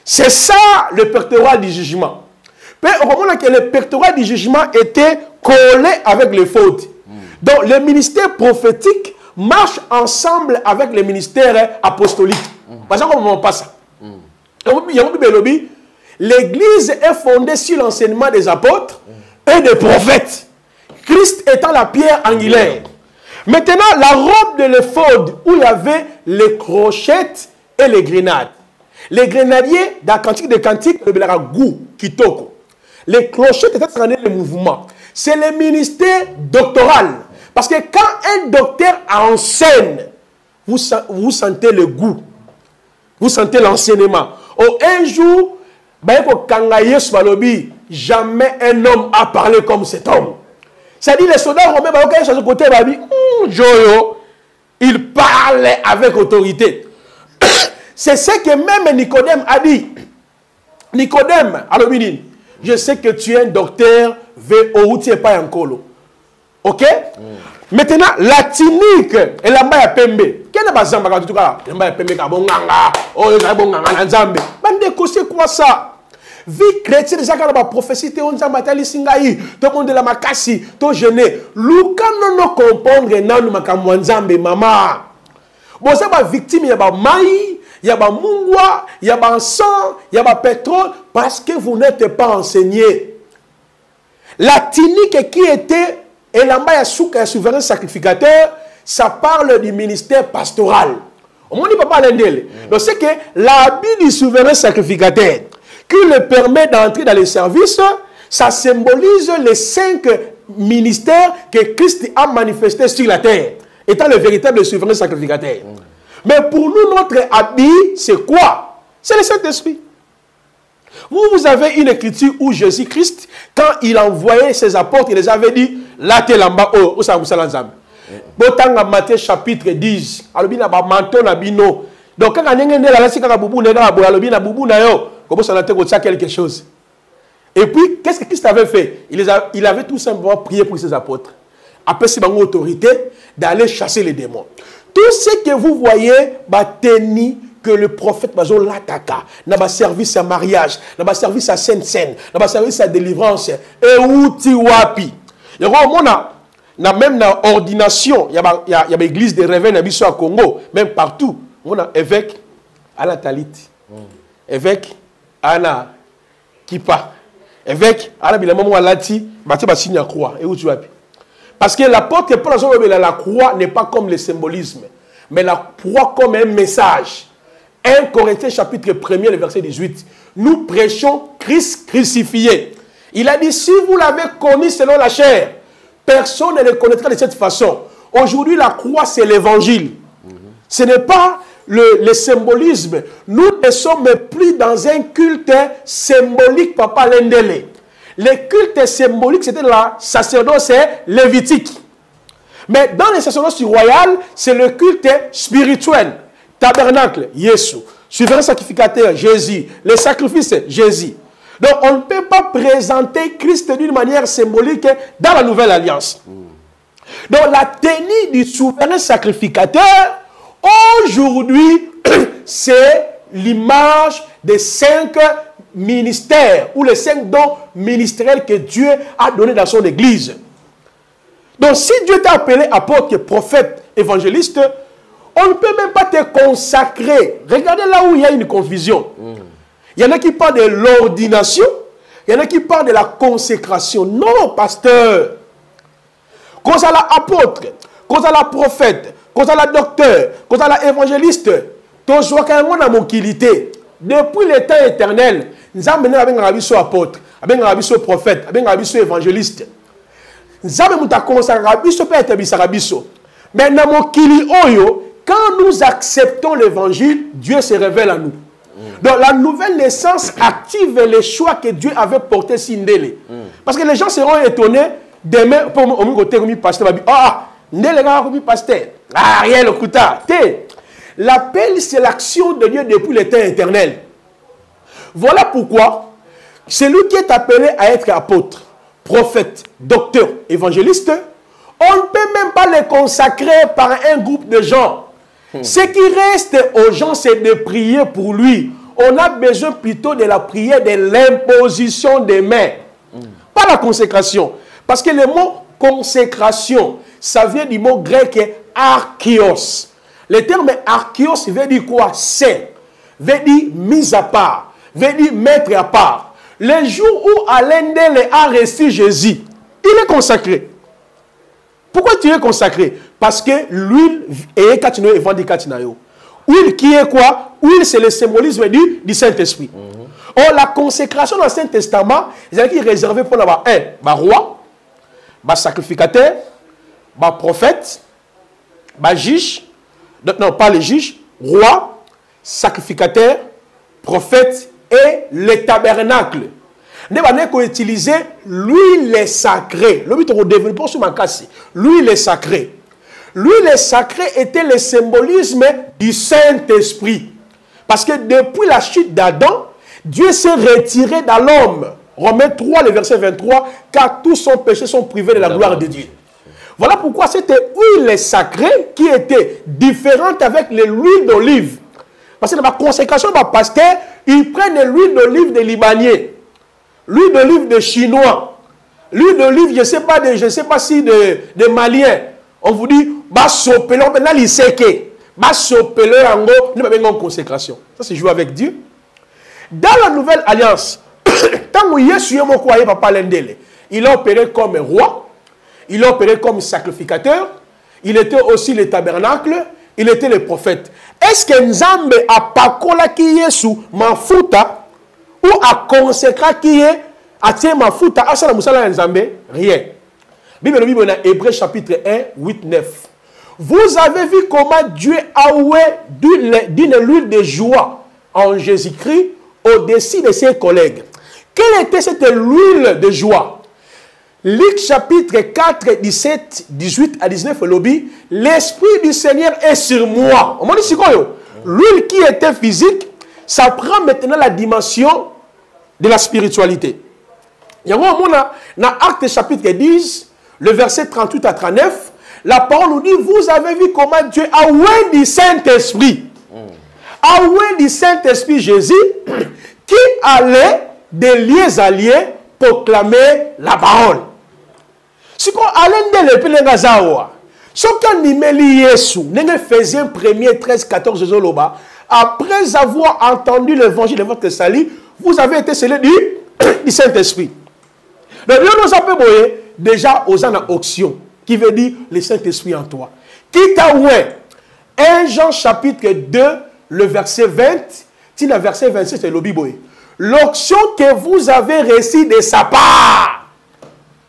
C'est ça le pectoral du jugement. Mais au moment où le pectoral du jugement était collé avec les fautes. Donc, le ministère prophétique marche ensemble avec le ministère apostolique. Parce qu'on ne pas ça. L'Église est fondée sur l'enseignement des apôtres et des prophètes. Christ étant la pierre angulaire. Maintenant, la robe de l'éphod, où il y avait les crochettes et les grenades. Les grenadiers, dans Cantique des Cantiques, le goût, kitoko. Les clochettes, c'est le mouvement. C'est le ministère doctoral. Parce que quand un docteur enseigne, vous sentez le goût. Vous sentez l'enseignement. Un jour, jamais un homme a parlé comme cet homme. C'est-à-dire les soldats romains, côté, il parlait avec autorité. C'est ce que même Nicodème a dit. Nicodème, je sais que tu es un docteur, ou tu n'es pas un colo. Ok? Maintenant, la tunique et la maya pembe. Quel est le bazamba en tout cas? La maya pembe, c'est quoi ça? Vie chrétienne, déjà quand la prophétie, tout le monde de la makasi, tout jeune. Luka non comprendre nan makamwanzambe maman. Bon, c'est pas victime, il y a pas maï, il y a pas mungwa, il y a pas sang, il y a pas pétrole, parce que vous n'êtes pas enseigné. La tunique qui était et l'amba souka souverain sacrificateur, ça parle du ministère pastoral. On ne dit pas l'indel. Donc c'est que l'habit du souverain sacrificateur qui le permet d'entrer dans les services, ça symbolise les 5 ministères que Christ a manifestés sur la terre, étant le véritable souverain sacrificateur. Mais pour nous, notre habit, c'est quoi? C'est le Saint-Esprit. Vous avez une écriture où Jésus-Christ, quand il envoyait ses apôtres, il les avait dit, là t'es là-bas, oh, ça vous s'en zam. Botanga Matthieu chapitre 10, alobina ba manteau na bino. Donc quand on est là, là c'est quand boubou na ba alobina boubou na yo, comment ça n'était que ça quelque chose. Et puis qu'est-ce que Christ avait fait? Il avait tout simplement prié pour ses apôtres. Après c'est une autorité d'aller chasser les démons. Tout ce que vous voyez, bateni que le prophète Bazo l'attaqua, n'a pas service à mariage, n'a pas service à Sainte-Seine, n'a pas service à délivrance, et outi wapi. Et même dans l'ordination, il y a l'église des réveils à Congo, même partout, on a évêque à la Talit, évêque à la Kipa, évêque à la Bilamamo à Lati, bâti bâti la croix, et outi wapi. Parce que l'apôtre Paul la croix n'est pas comme le symbolisme, mais la croix comme un message. 1 Corinthiens chapitre 1er, le verset 18. Nous prêchons Christ crucifié. Il a dit, si vous l'avez connu selon la chair, personne ne le connaîtra de cette façon. Aujourd'hui, la croix, c'est l'évangile. Ce n'est pas le symbolisme. Nous ne sommes plus dans un culte symbolique, Papa Lendele. Le culte symbolique, c'était la sacerdoce lévitique. Mais dans le sacerdoce royal, c'est le culte spirituel. Tabernacle, Jésus. Souverain sacrificateur, Jésus. Les sacrifices, Jésus. Donc, on ne peut pas présenter Christ d'une manière symbolique dans la nouvelle alliance. Donc, la tenue du souverain sacrificateur, aujourd'hui, c'est l'image des 5 ministères ou les 5 dons ministériels que Dieu a donnés dans son église. Donc, si Dieu t'a appelé apôtre, prophète, évangéliste, on ne peut même pas te consacrer. Regardez là où il y a une confusion. Il y en a qui parlent de l'ordination, il y en a qui parlent de la consécration. Non, pasteur. Quand ça l'apôtre, quand ça la prophète, quand ça la docteur, quand ça l'évangéliste, ton choix quand même a mon qualité. Depuis le temps éternel, nous avons mené avec un apôtre, avec un prophète, avec un évangéliste. Nous avons consacré un mais dans mon kili oyo, quand nous acceptons l'évangile, Dieu se révèle à nous. Donc la nouvelle naissance active les choix que Dieu avait portés sur Ndele. Parce que les gens seront étonnés demain, pour mon côté, comme pasteur, ah, Ndele comme pasteur, ah, rien le kouta. L'appel, c'est l'action de Dieu depuis le temps éternel. Voilà pourquoi celui qui est appelé à être apôtre, prophète, docteur, évangéliste, on ne peut même pas les consacrer par un groupe de gens. Ce qui reste aux gens, c'est de prier pour lui. On a besoin plutôt de la prière, de l'imposition des mains. Pas la consécration. Parce que le mot consécration, ça vient du mot grec archios. Le terme archios veut dire quoi? Saint. Veut dire mise à part. Veut dire mettre à part. Le jour où Alain Ndele a reçu Jésus, il est consacré. Pourquoi tu es consacré? Parce que l'huile est katino et vend katinayo. Huile qui est quoi? Huile, c'est le symbolisme du Saint-Esprit. Or, la consécration dans le Saint-Testament, c'est réservé pour l'avoir un roi, un sacrificateur, un prophète, un juge, non, pas le juge, roi, sacrificateur, prophète et le tabernacle. Nous avons utilisé l'huile sacrée. L'huile sacrée. L'huile sacrée était le symbolisme du Saint-Esprit. Parce que depuis la chute d'Adam, Dieu s'est retiré dans l'homme. Romains 3, le verset 23, car tous son péchés sont privés de la gloire de Dieu. Voilà pourquoi c'était l'huile sacrée qui était différente avec l'huile d'olive. Parce que dans la consécration de pasteur, ils prennent l'huile d'olive des Libanais, l'huile d'olive des Chinois, l'huile d'olive, je ne sais pas si des Maliens. On vous dit, bah sopelé, maintenant il sait que, bah sopelé en gros, nous avons une consécration. Ça c'est jouer avec Dieu. Dans la nouvelle alliance, tant que Jésus est mon croyant, papa Lendele, il a opéré comme roi, il a opéré comme sacrificateur, il était aussi le tabernacle, il était le prophète. Est-ce que Nzambe a pakola ki Yesu mafuta ou a consécré qui est a tient mafuta à ça la musala Nzambe? Rien. Bible dans Hébreux chapitre 1, 8, 9. Vous avez vu comment Dieu a oué d'une huile de joie en Jésus-Christ au-dessus de ses collègues. Quelle était cette huile de joie? Luc chapitre 4, 17, 18 à 19, lobby, l'Esprit du Seigneur est sur moi. On m'a dit, l'huile qui était physique, ça prend maintenant la dimension de la spiritualité. Il y a dans Actes chapitre 10, le verset 38 à 39, la parole nous dit, vous avez vu comment Dieu a oué du Saint-Esprit. A oué du Saint-Esprit Jésus, qui allait de lieux à lieux proclamer la parole. Si on allait de l'épée Gazawa, ce qu'on dit Yesu, faisait 1er 13 14 Zoloba, après avoir entendu l'évangile de votre salut, vous avez été scellé du Saint-Esprit. Donc nous avons déjà aux en option, qui veut dire le Saint-Esprit en toi. Qui t'a oué? 1 Jean chapitre 2, le verset 20, le verset 26, c'est l'obiboé. L'option que vous avez reçue de sa part.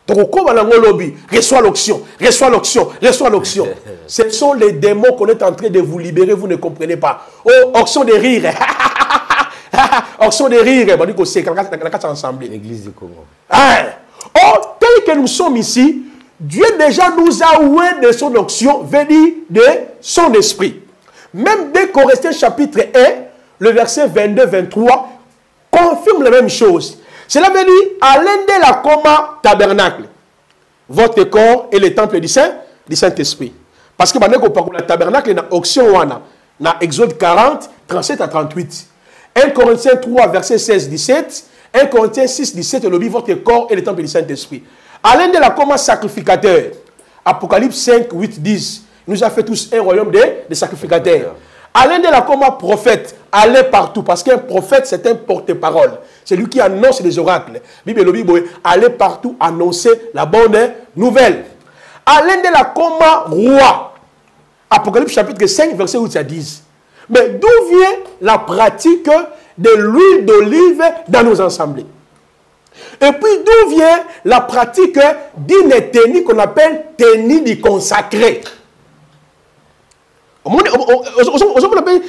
Reçois l'option, reçois l'option, reçois l'option. Ce sont les démons qu'on est en train de vous libérer, vous ne comprenez pas. Oh, option de rire. Option de rire. L'église de comment? Oh, tel que nous sommes ici, Dieu déjà nous a oué de son option, veut dire de son esprit. Même dès Corinthiens chapitre 1, le verset 22-23, confirme la même chose. Cela veut dire, à l'un de la coma tabernacle, votre corps est le temple du Saint-Esprit. Parce que le tabernacle est en option, dans Exode 40, 37 à 38. 1 Corinthiens 3, verset 16-17. 1 Corinthiens 6, 17, le dit, votre corps est le temple du Saint-Esprit. À l'un de la coma sacrificateur, Apocalypse 5, 8, 10, il nous a fait tous un royaume de sacrificateurs. À l'un de la coma prophète, allez partout, parce qu'un prophète, c'est un porte-parole. C'est lui qui annonce les oracles. Bible, allez partout annoncer la bonne nouvelle. À l'un de la coma roi, Apocalypse chapitre 5, verset 8 à 10. Mais d'où vient la pratique de l'huile d'olive dans nos assemblées? Et puis d'où vient la pratique d'une tenue qu'on appelle tenue du consacré?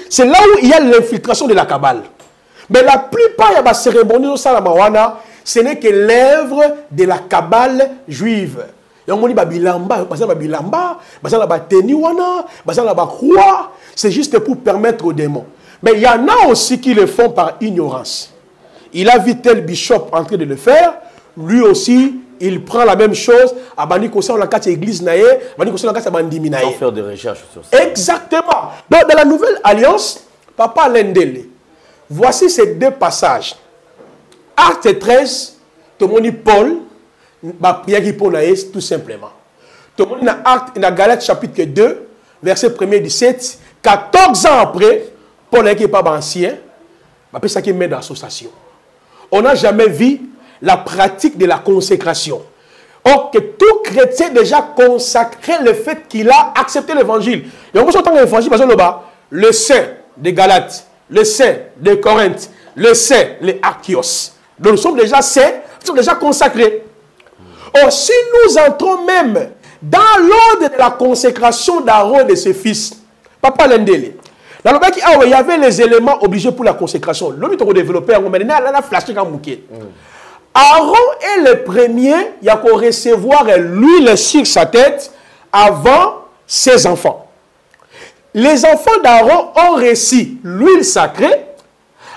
C'est là où il y a l'infiltration de la Kabbale. Mais la plupart de la cérémonie de Salamawana, ce n'est que l'œuvre de la Kabbale juive. C'est juste pour permettre aux démons. Mais il y en a aussi qui le font par ignorance. Il a vu tel bishop en train de le faire. Lui aussi, il prend la même chose. Sans faire de recherche sur ça. Exactement. Donc, dans la nouvelle alliance, Papa Lendele, voici ces deux passages. Acte 13, tout le monde dit Paul, tout simplement. Tout le monde dit dans Galates chapitre 2, verset 1er 17, 14 ans après, Paul n'est pas ancien, il ça qui met dans l'association. On n'a jamais vu la pratique de la consécration. Or que tout chrétien déjà consacré le fait qu'il a accepté l'évangile. Et on peut s'entendre l'évangile parce que le saint des Galates, le saint de Corinthe, le saint, les Archios. Donc nous sommes déjà saints, nous sommes déjà consacrés. Or, si nous entrons même dans l'ordre de la consécration d'Aaron et de ses fils, Papa Lendele, dans le bac, il y avait les éléments obligés pour la consécration. L'homme est développé, on a flashé comme bouquet. Aaron est le premier à recevoir l'huile sur sa tête avant ses enfants. Les enfants d'Aaron ont reçu l'huile sacrée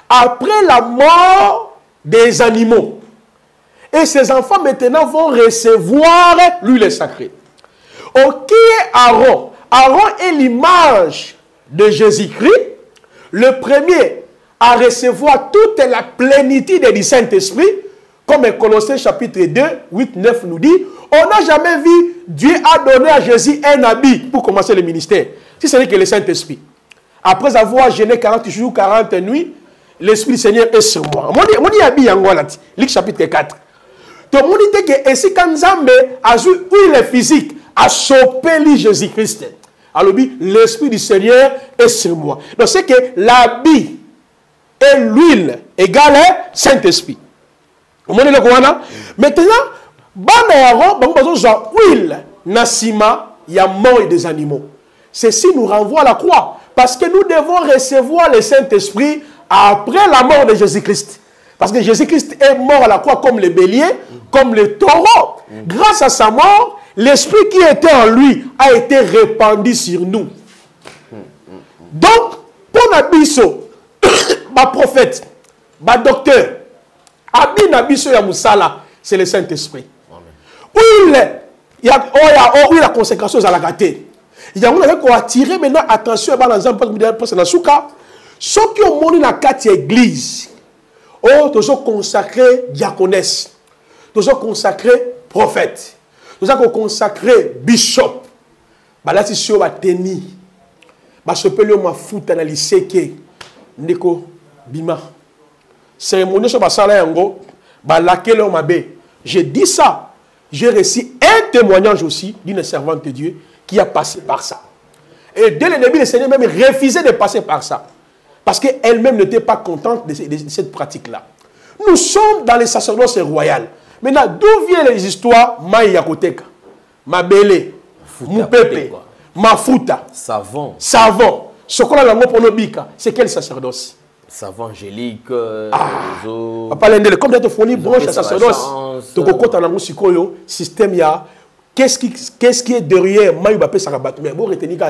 après la mort des animaux. Et ces enfants maintenant vont recevoir l'huile sacrée. Qui est Aaron? Aaron est l'image de Jésus-Christ, le premier à recevoir toute la plénitude du Saint-Esprit, comme Colossiens chapitre 2, 8, 9 nous dit, on n'a jamais vu Dieu a donné à Jésus un habit pour commencer le ministère, si ce n'est que le Saint-Esprit. Après avoir jeûné 40 jours, 40 nuits, l'Esprit du Seigneur est sur moi. On dit habit en Galate, Luc chapitre 4. Donc on dit que si quand Nzambe a joué huile physique, a chopé Jésus-Christ. Alors l'Esprit du Seigneur est sur moi. Donc c'est que l'habit et l'huile égale Saint-Esprit. Vous comprenez le quoi? Maintenant, huile, nasima, il y a mort des animaux. Ceci nous renvoie à la croix. Parce que nous devons recevoir le Saint-Esprit après la mort de Jésus-Christ. Parce que Jésus-Christ est mort à la croix comme le bélier, comme le taureau. Grâce à sa mort, l'Esprit qui était en lui a été répandu sur nous. Donc, pour Nabiso, ma prophète, ma docteur, Abiso ya Moussala, c'est le Saint-Esprit. Oui, la consécration à la gâté. Il y a un attirer maintenant attention à l'exemple parce que dans Souka, ceux qui ont monté la carte église, tous ont consacré diaconesse, tous ont consacré prophète, tous ont consacré bishop. Là, c'est sur la tenue. Je peux le foutre dans le lycée qui Ndeko Bima. Cérémonie sur la salle j'ai dit ça. J'ai reçu un témoignage aussi d'une servante de Dieu qui a passé par ça. Et dès le début, le Seigneur même refusait de passer par ça. Parce qu'elle-même n'était pas contente de cette pratique-là. Nous sommes dans les sacerdoces royales. Maintenant, d'où viennent les histoires Maïyakoteka, Mabele, Moupepe, Mafuta, Savon. Savon. Ce qu'on a dans le bika, c'est quel sacerdoce? Savon angélique. Papa Lendele, comme tu as fourni branche à sacerdoce, tu as un système. Qu'est-ce qui est derrière Maï Bapé Sarabat? Mais vous retenez que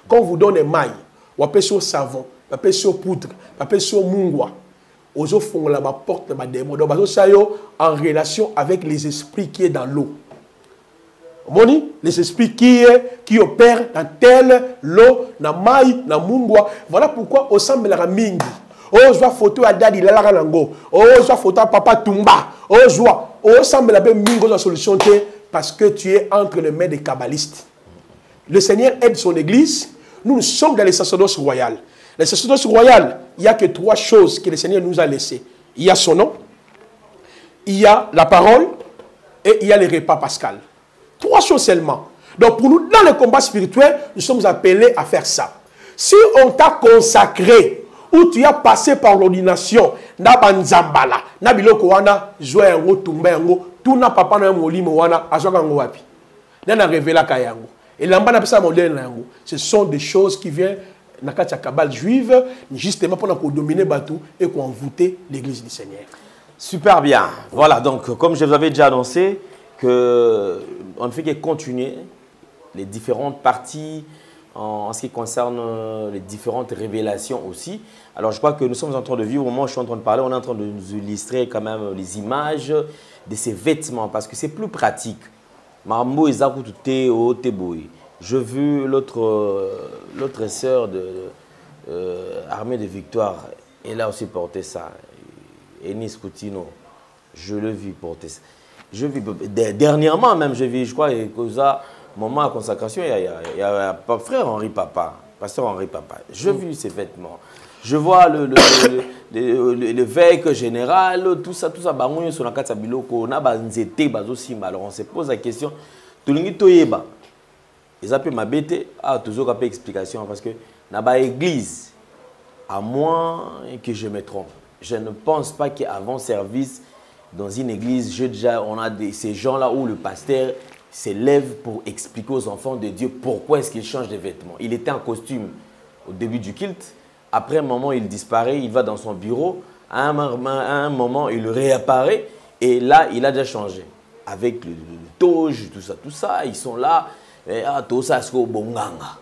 quand on vous donne Maï, on appelle sur savon, on appelle sur poudre, on appelle sur mungwa. Aux autres font la porte de ma démon. Donc, en relation avec les esprits qui est dans l'eau. Les esprits qui opèrent dans telle l'eau, dans maï, dans mungwa. Voilà pourquoi au semble la mingi. Oh, je vois photo à Dadi Lalarango. Oh, je vois photo à Papa Tumba. Oh, je vois. Oh, semble la mingo la solution parce que tu es entre les mains des kabbalistes. Le Seigneur aide son église. Nous sommes dans les sacerdoces royales. Les sacerdoces royales, il n'y a que 3 choses que le Seigneur nous a laissées. Il y a son nom, il y a la parole et il y a les repas pascal. 3 choses seulement. Donc pour nous, dans le combat spirituel, nous sommes appelés à faire ça. Si on t'a consacré, ou tu as passé par l'ordination, na banzambala, na biloko wana, joie yango, tumba yango, tout n'a pas na molimo wana, azoka yango wapi. Na révéla kayango. Et l'amba na pesa modèle yango. Ce sont des choses qui viennent dans la Kabbale juive, justement pour nous dominer Batou et pour envoûter l'église du Seigneur. Super bien. Voilà, donc comme je vous avais déjà annoncé, on ne fait que continuer les différentes parties en ce qui concerne les différentes révélations aussi. Alors je crois que nous sommes en train de vivre, au moment où je suis en train de parler, on est en train de nous illustrer quand même les images de ces vêtements parce que c'est plus pratique. Mambo Ezakutute o Teboy. Je vu l'autre sœur de Armée de Victoire, elle a aussi porté ça. Enis Coutinho, je l'ai vu porter ça. Je vis, dernièrement même, je vis, je crois, que ça, moment de consacration, il y a frère Henri Papa, pasteur Henri Papa. Je vis ces vêtements. Je vois l'évêque général, tout ça, bango sur la carte biloko, na ba nzete bazo simba. Alors on se pose la question, tulingi toyeba. Ils appellent ma bête, toujours après explication parce que na ba église, à moins que je me trompe, je ne pense pas qu'avant service dans une église, on a ces gens-là où le pasteur s'élève pour expliquer aux enfants de Dieu pourquoi est-ce qu'il change de vêtements. Il était en costume au début du culte. Après un moment, il disparaît, il va dans son bureau. À un moment, il réapparaît. Et là, il a déjà changé. Avec le toge, tout ça, ils sont là. Tout ça, c'est au bonganga.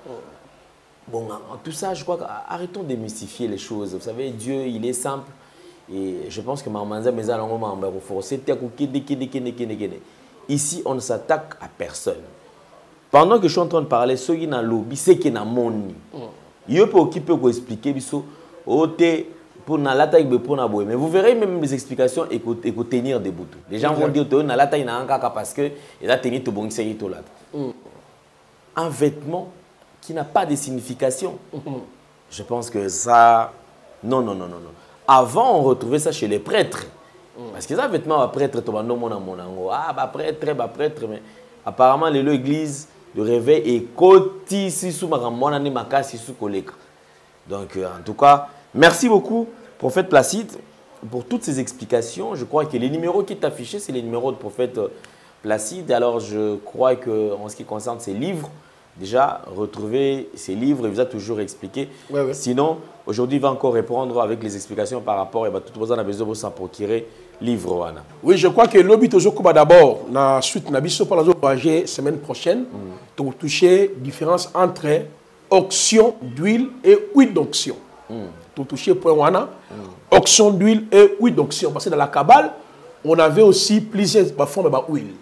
Tout ça, je crois qu'arrêtons de mystifier les choses. Vous savez, Dieu, il est simple. Et je pense que ici, on ne s'attaque à personne. Pendant que je suis en train de parler, ceux qui n'ont lobby, c'est qui n'ont moni. Il peut expliquer pour mais vous verrez même les explications et tenir debout. Les gens vont dire parce que il a tenu tout bon un vêtement qui n'a pas de signification. Je pense que ça non. Avant on retrouvait ça chez les prêtres. Parce que ça vêtement prêtre prêtre mais apparemment l'église le réveil est côté sous maramona ni makasi sous koleka. Donc en tout cas, merci beaucoup prophète Placide pour toutes ces explications. Je crois que les numéros qui est affiché c'est les numéros de prophète Placide. Alors je crois que en ce qui concerne ces livres, déjà retrouver ces livres, il vous a toujours expliqué. Ouais. Sinon, aujourd'hui, il va encore répondre avec les explications par rapport à tout le monde a besoin de s'en procurer livre. Oui, je crois que l'objet d'abord, la suite, la semaine prochaine, pour toucher la différence entre auction d'huile et huile d'onction. Pour toucher point auction d'huile et huile d'onction. Parce que dans la Kabbale, on avait aussi plusieurs formes d'huile.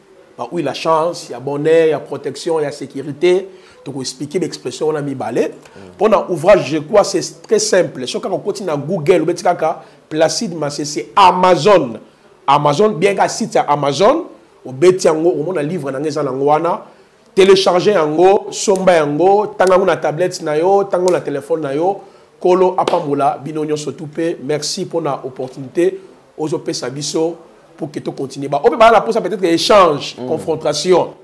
Oui, la chance, il y a bonheur, il y a protection, il y a sécurité. Donc, on expliquer l'expression, on a mis balai. Pour un ouvrage, je crois, c'est très simple. Si on continue à Google, Placide, c'est Amazon. Amazon, bien qu'à site Amazon, on a un livre dans les années, télécharger un go, somba un go, tango na tablette na yo, tango na téléphone na yo, kolo apamula, binonyo sotupe. Merci pour l'opportunité. Ozope sabiso. Pour que tu continues. On peut parler pour ça peut-être échange, confrontation.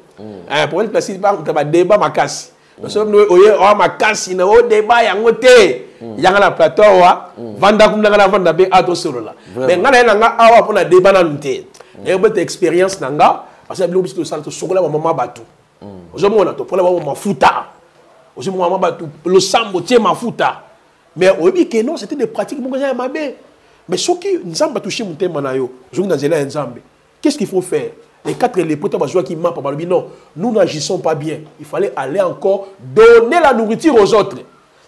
Pour une place, il y a un débat ma casse. Parce que ma casse, il y a un débat, il y a un côté. Il y a un plateau, vanda comme la vanda be ato solo là. Mais ngana nga awa pour na débat na nté. Et bonne expérience nanga parce que bilobi to salto sokola mama batu. Ozomona to pour la mama mafuta. Ozomona mama batu le sambo tie mafuta. Mais obi que non, c'était des pratiques mon gars mabé. Mais ce qui nous a touché mon thème, qu'est-ce qu'il faut faire? Les 4 lépreux qui mentent par le non, nous n'agissons pas bien. Il fallait aller encore donner la nourriture aux autres.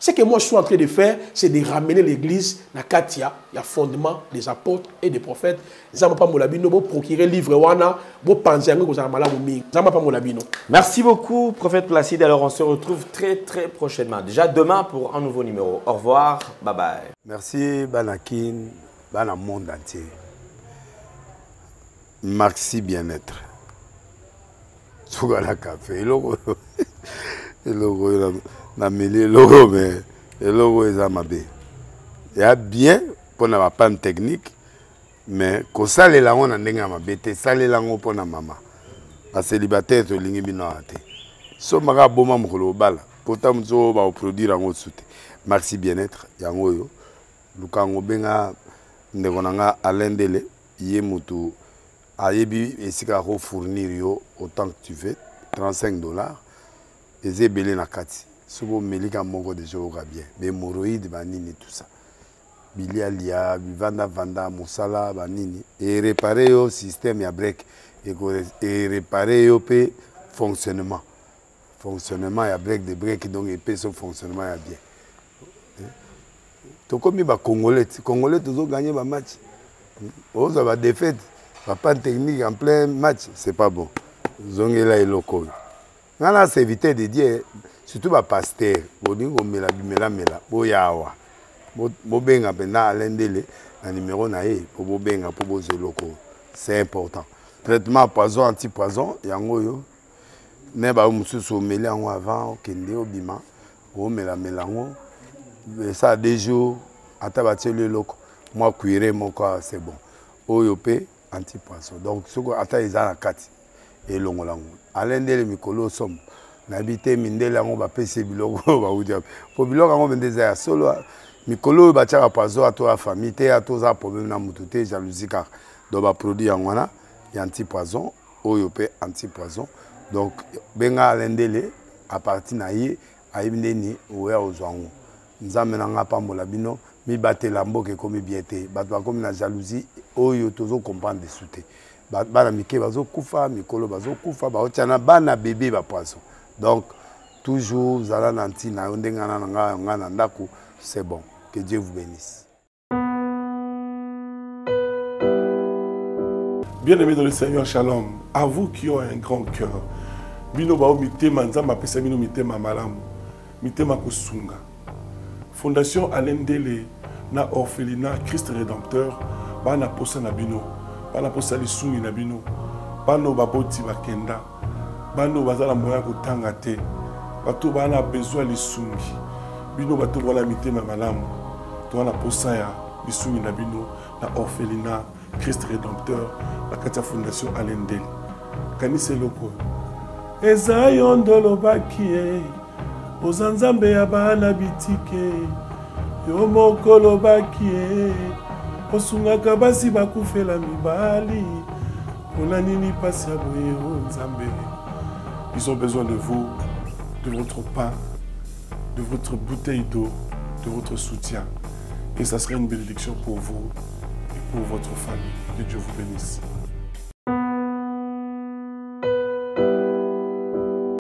Ce que moi je suis en train de faire, c'est de ramener l'église à Katia, il y a fondement des apôtres et des prophètes. Procurer livre Merci beaucoup, prophète Placide. Alors on se retrouve très prochainement. Déjà demain pour un nouveau numéro. Au revoir, bye bye. Merci Banakin, Bana monde entier. Merci bien-être. Sougala café, na mêlé logo mais le logo est amabé. Il y a bien pour na panne technique mais ko sale la on ndenga mabete sale la ngo pour na mama. Ba célibataire to lingi bino ate. So maka boma mukolo bala pourtant zo ba produire ngo soute. Merci bien-être yango yo. Lukango benga ndeko nanga alendele yé mutu ayebi esika ko fournir yo autant que tu veux $35 et zebele na kati. Sobo melika moko de joga bien mais hémorroïdes banini tout ça bilialia vanda musala banini et réparer au système ya break et réparer au pe fonctionnement ya break de break donc et pe son fonctionnement ya bien to comme ba congolais toujours gagner ba match on va défaite pas technique en plein match c'est pas bon zongela et loco ngana c'est éviter de dire surtout ba pasteur bodingo mela boyawa bobenga pena alendele na numéro na ye po bobenga po bozeloko c'est important traitement poison anti-poison yango yo ne ba mususu mela ngo avant okende obima o mela ngo ça 2 jours ata bateli loko moi cuire moko c'est bon oyo pe antipoisson donc soko ata eza na kati elongola ngo alendele mikolo somme nabite mindele yango bapesi biloko baudia po biloko yango bendeza ya solo mikolo batiaka poison ato ya famille te atoza problème na mutu te jalousie kaka donc baproduit yango wana ya antipoison oyo pe antipoison donc benga alendele à partir na ye ayebi ndeni oya ozwa ngo nzambe na nga pambola bino mibatela mboka ekomi bien te bato bakomi na jalousie oyo tozocomprendre desu te bana mike bazokufa mikolo bazokufa baotia na bana bebe bapoisson donc toujours zala na ntina yo ndenge na nga na ndako c'est bon que Dieu vous bénisse. Bien-aimés dans le Seigneur, shalom. À vous qui ont un grand cœur, bino bao mitema nzamba pesa bino mitema malamu, mitema kusunga. Fondation Alendele na orphelinat Christ Rédempteur, bana posa na bino, bana posa lisungi na bino, bano baboti bakenda, bano bazala moya kotanga te, bato bana besoin lisungi, bino bato wala mitema malamu, to wana posa ya lisungi na bino na orphelinat Christ Rédempteur, la Katia Fondation Alendele. Kanise loko. Eza yondolo bakie, ozanzambe ya bana bitike, yo mokolo bakie, osungaka basi bakufela mibali, pona nini pasi ya boye o nzambe. Ils ont besoin de vous, de votre pain, de votre bouteille d'eau, de votre soutien. Et ça serait une bénédiction pour vous et pour votre famille. Que Dieu vous bénisse.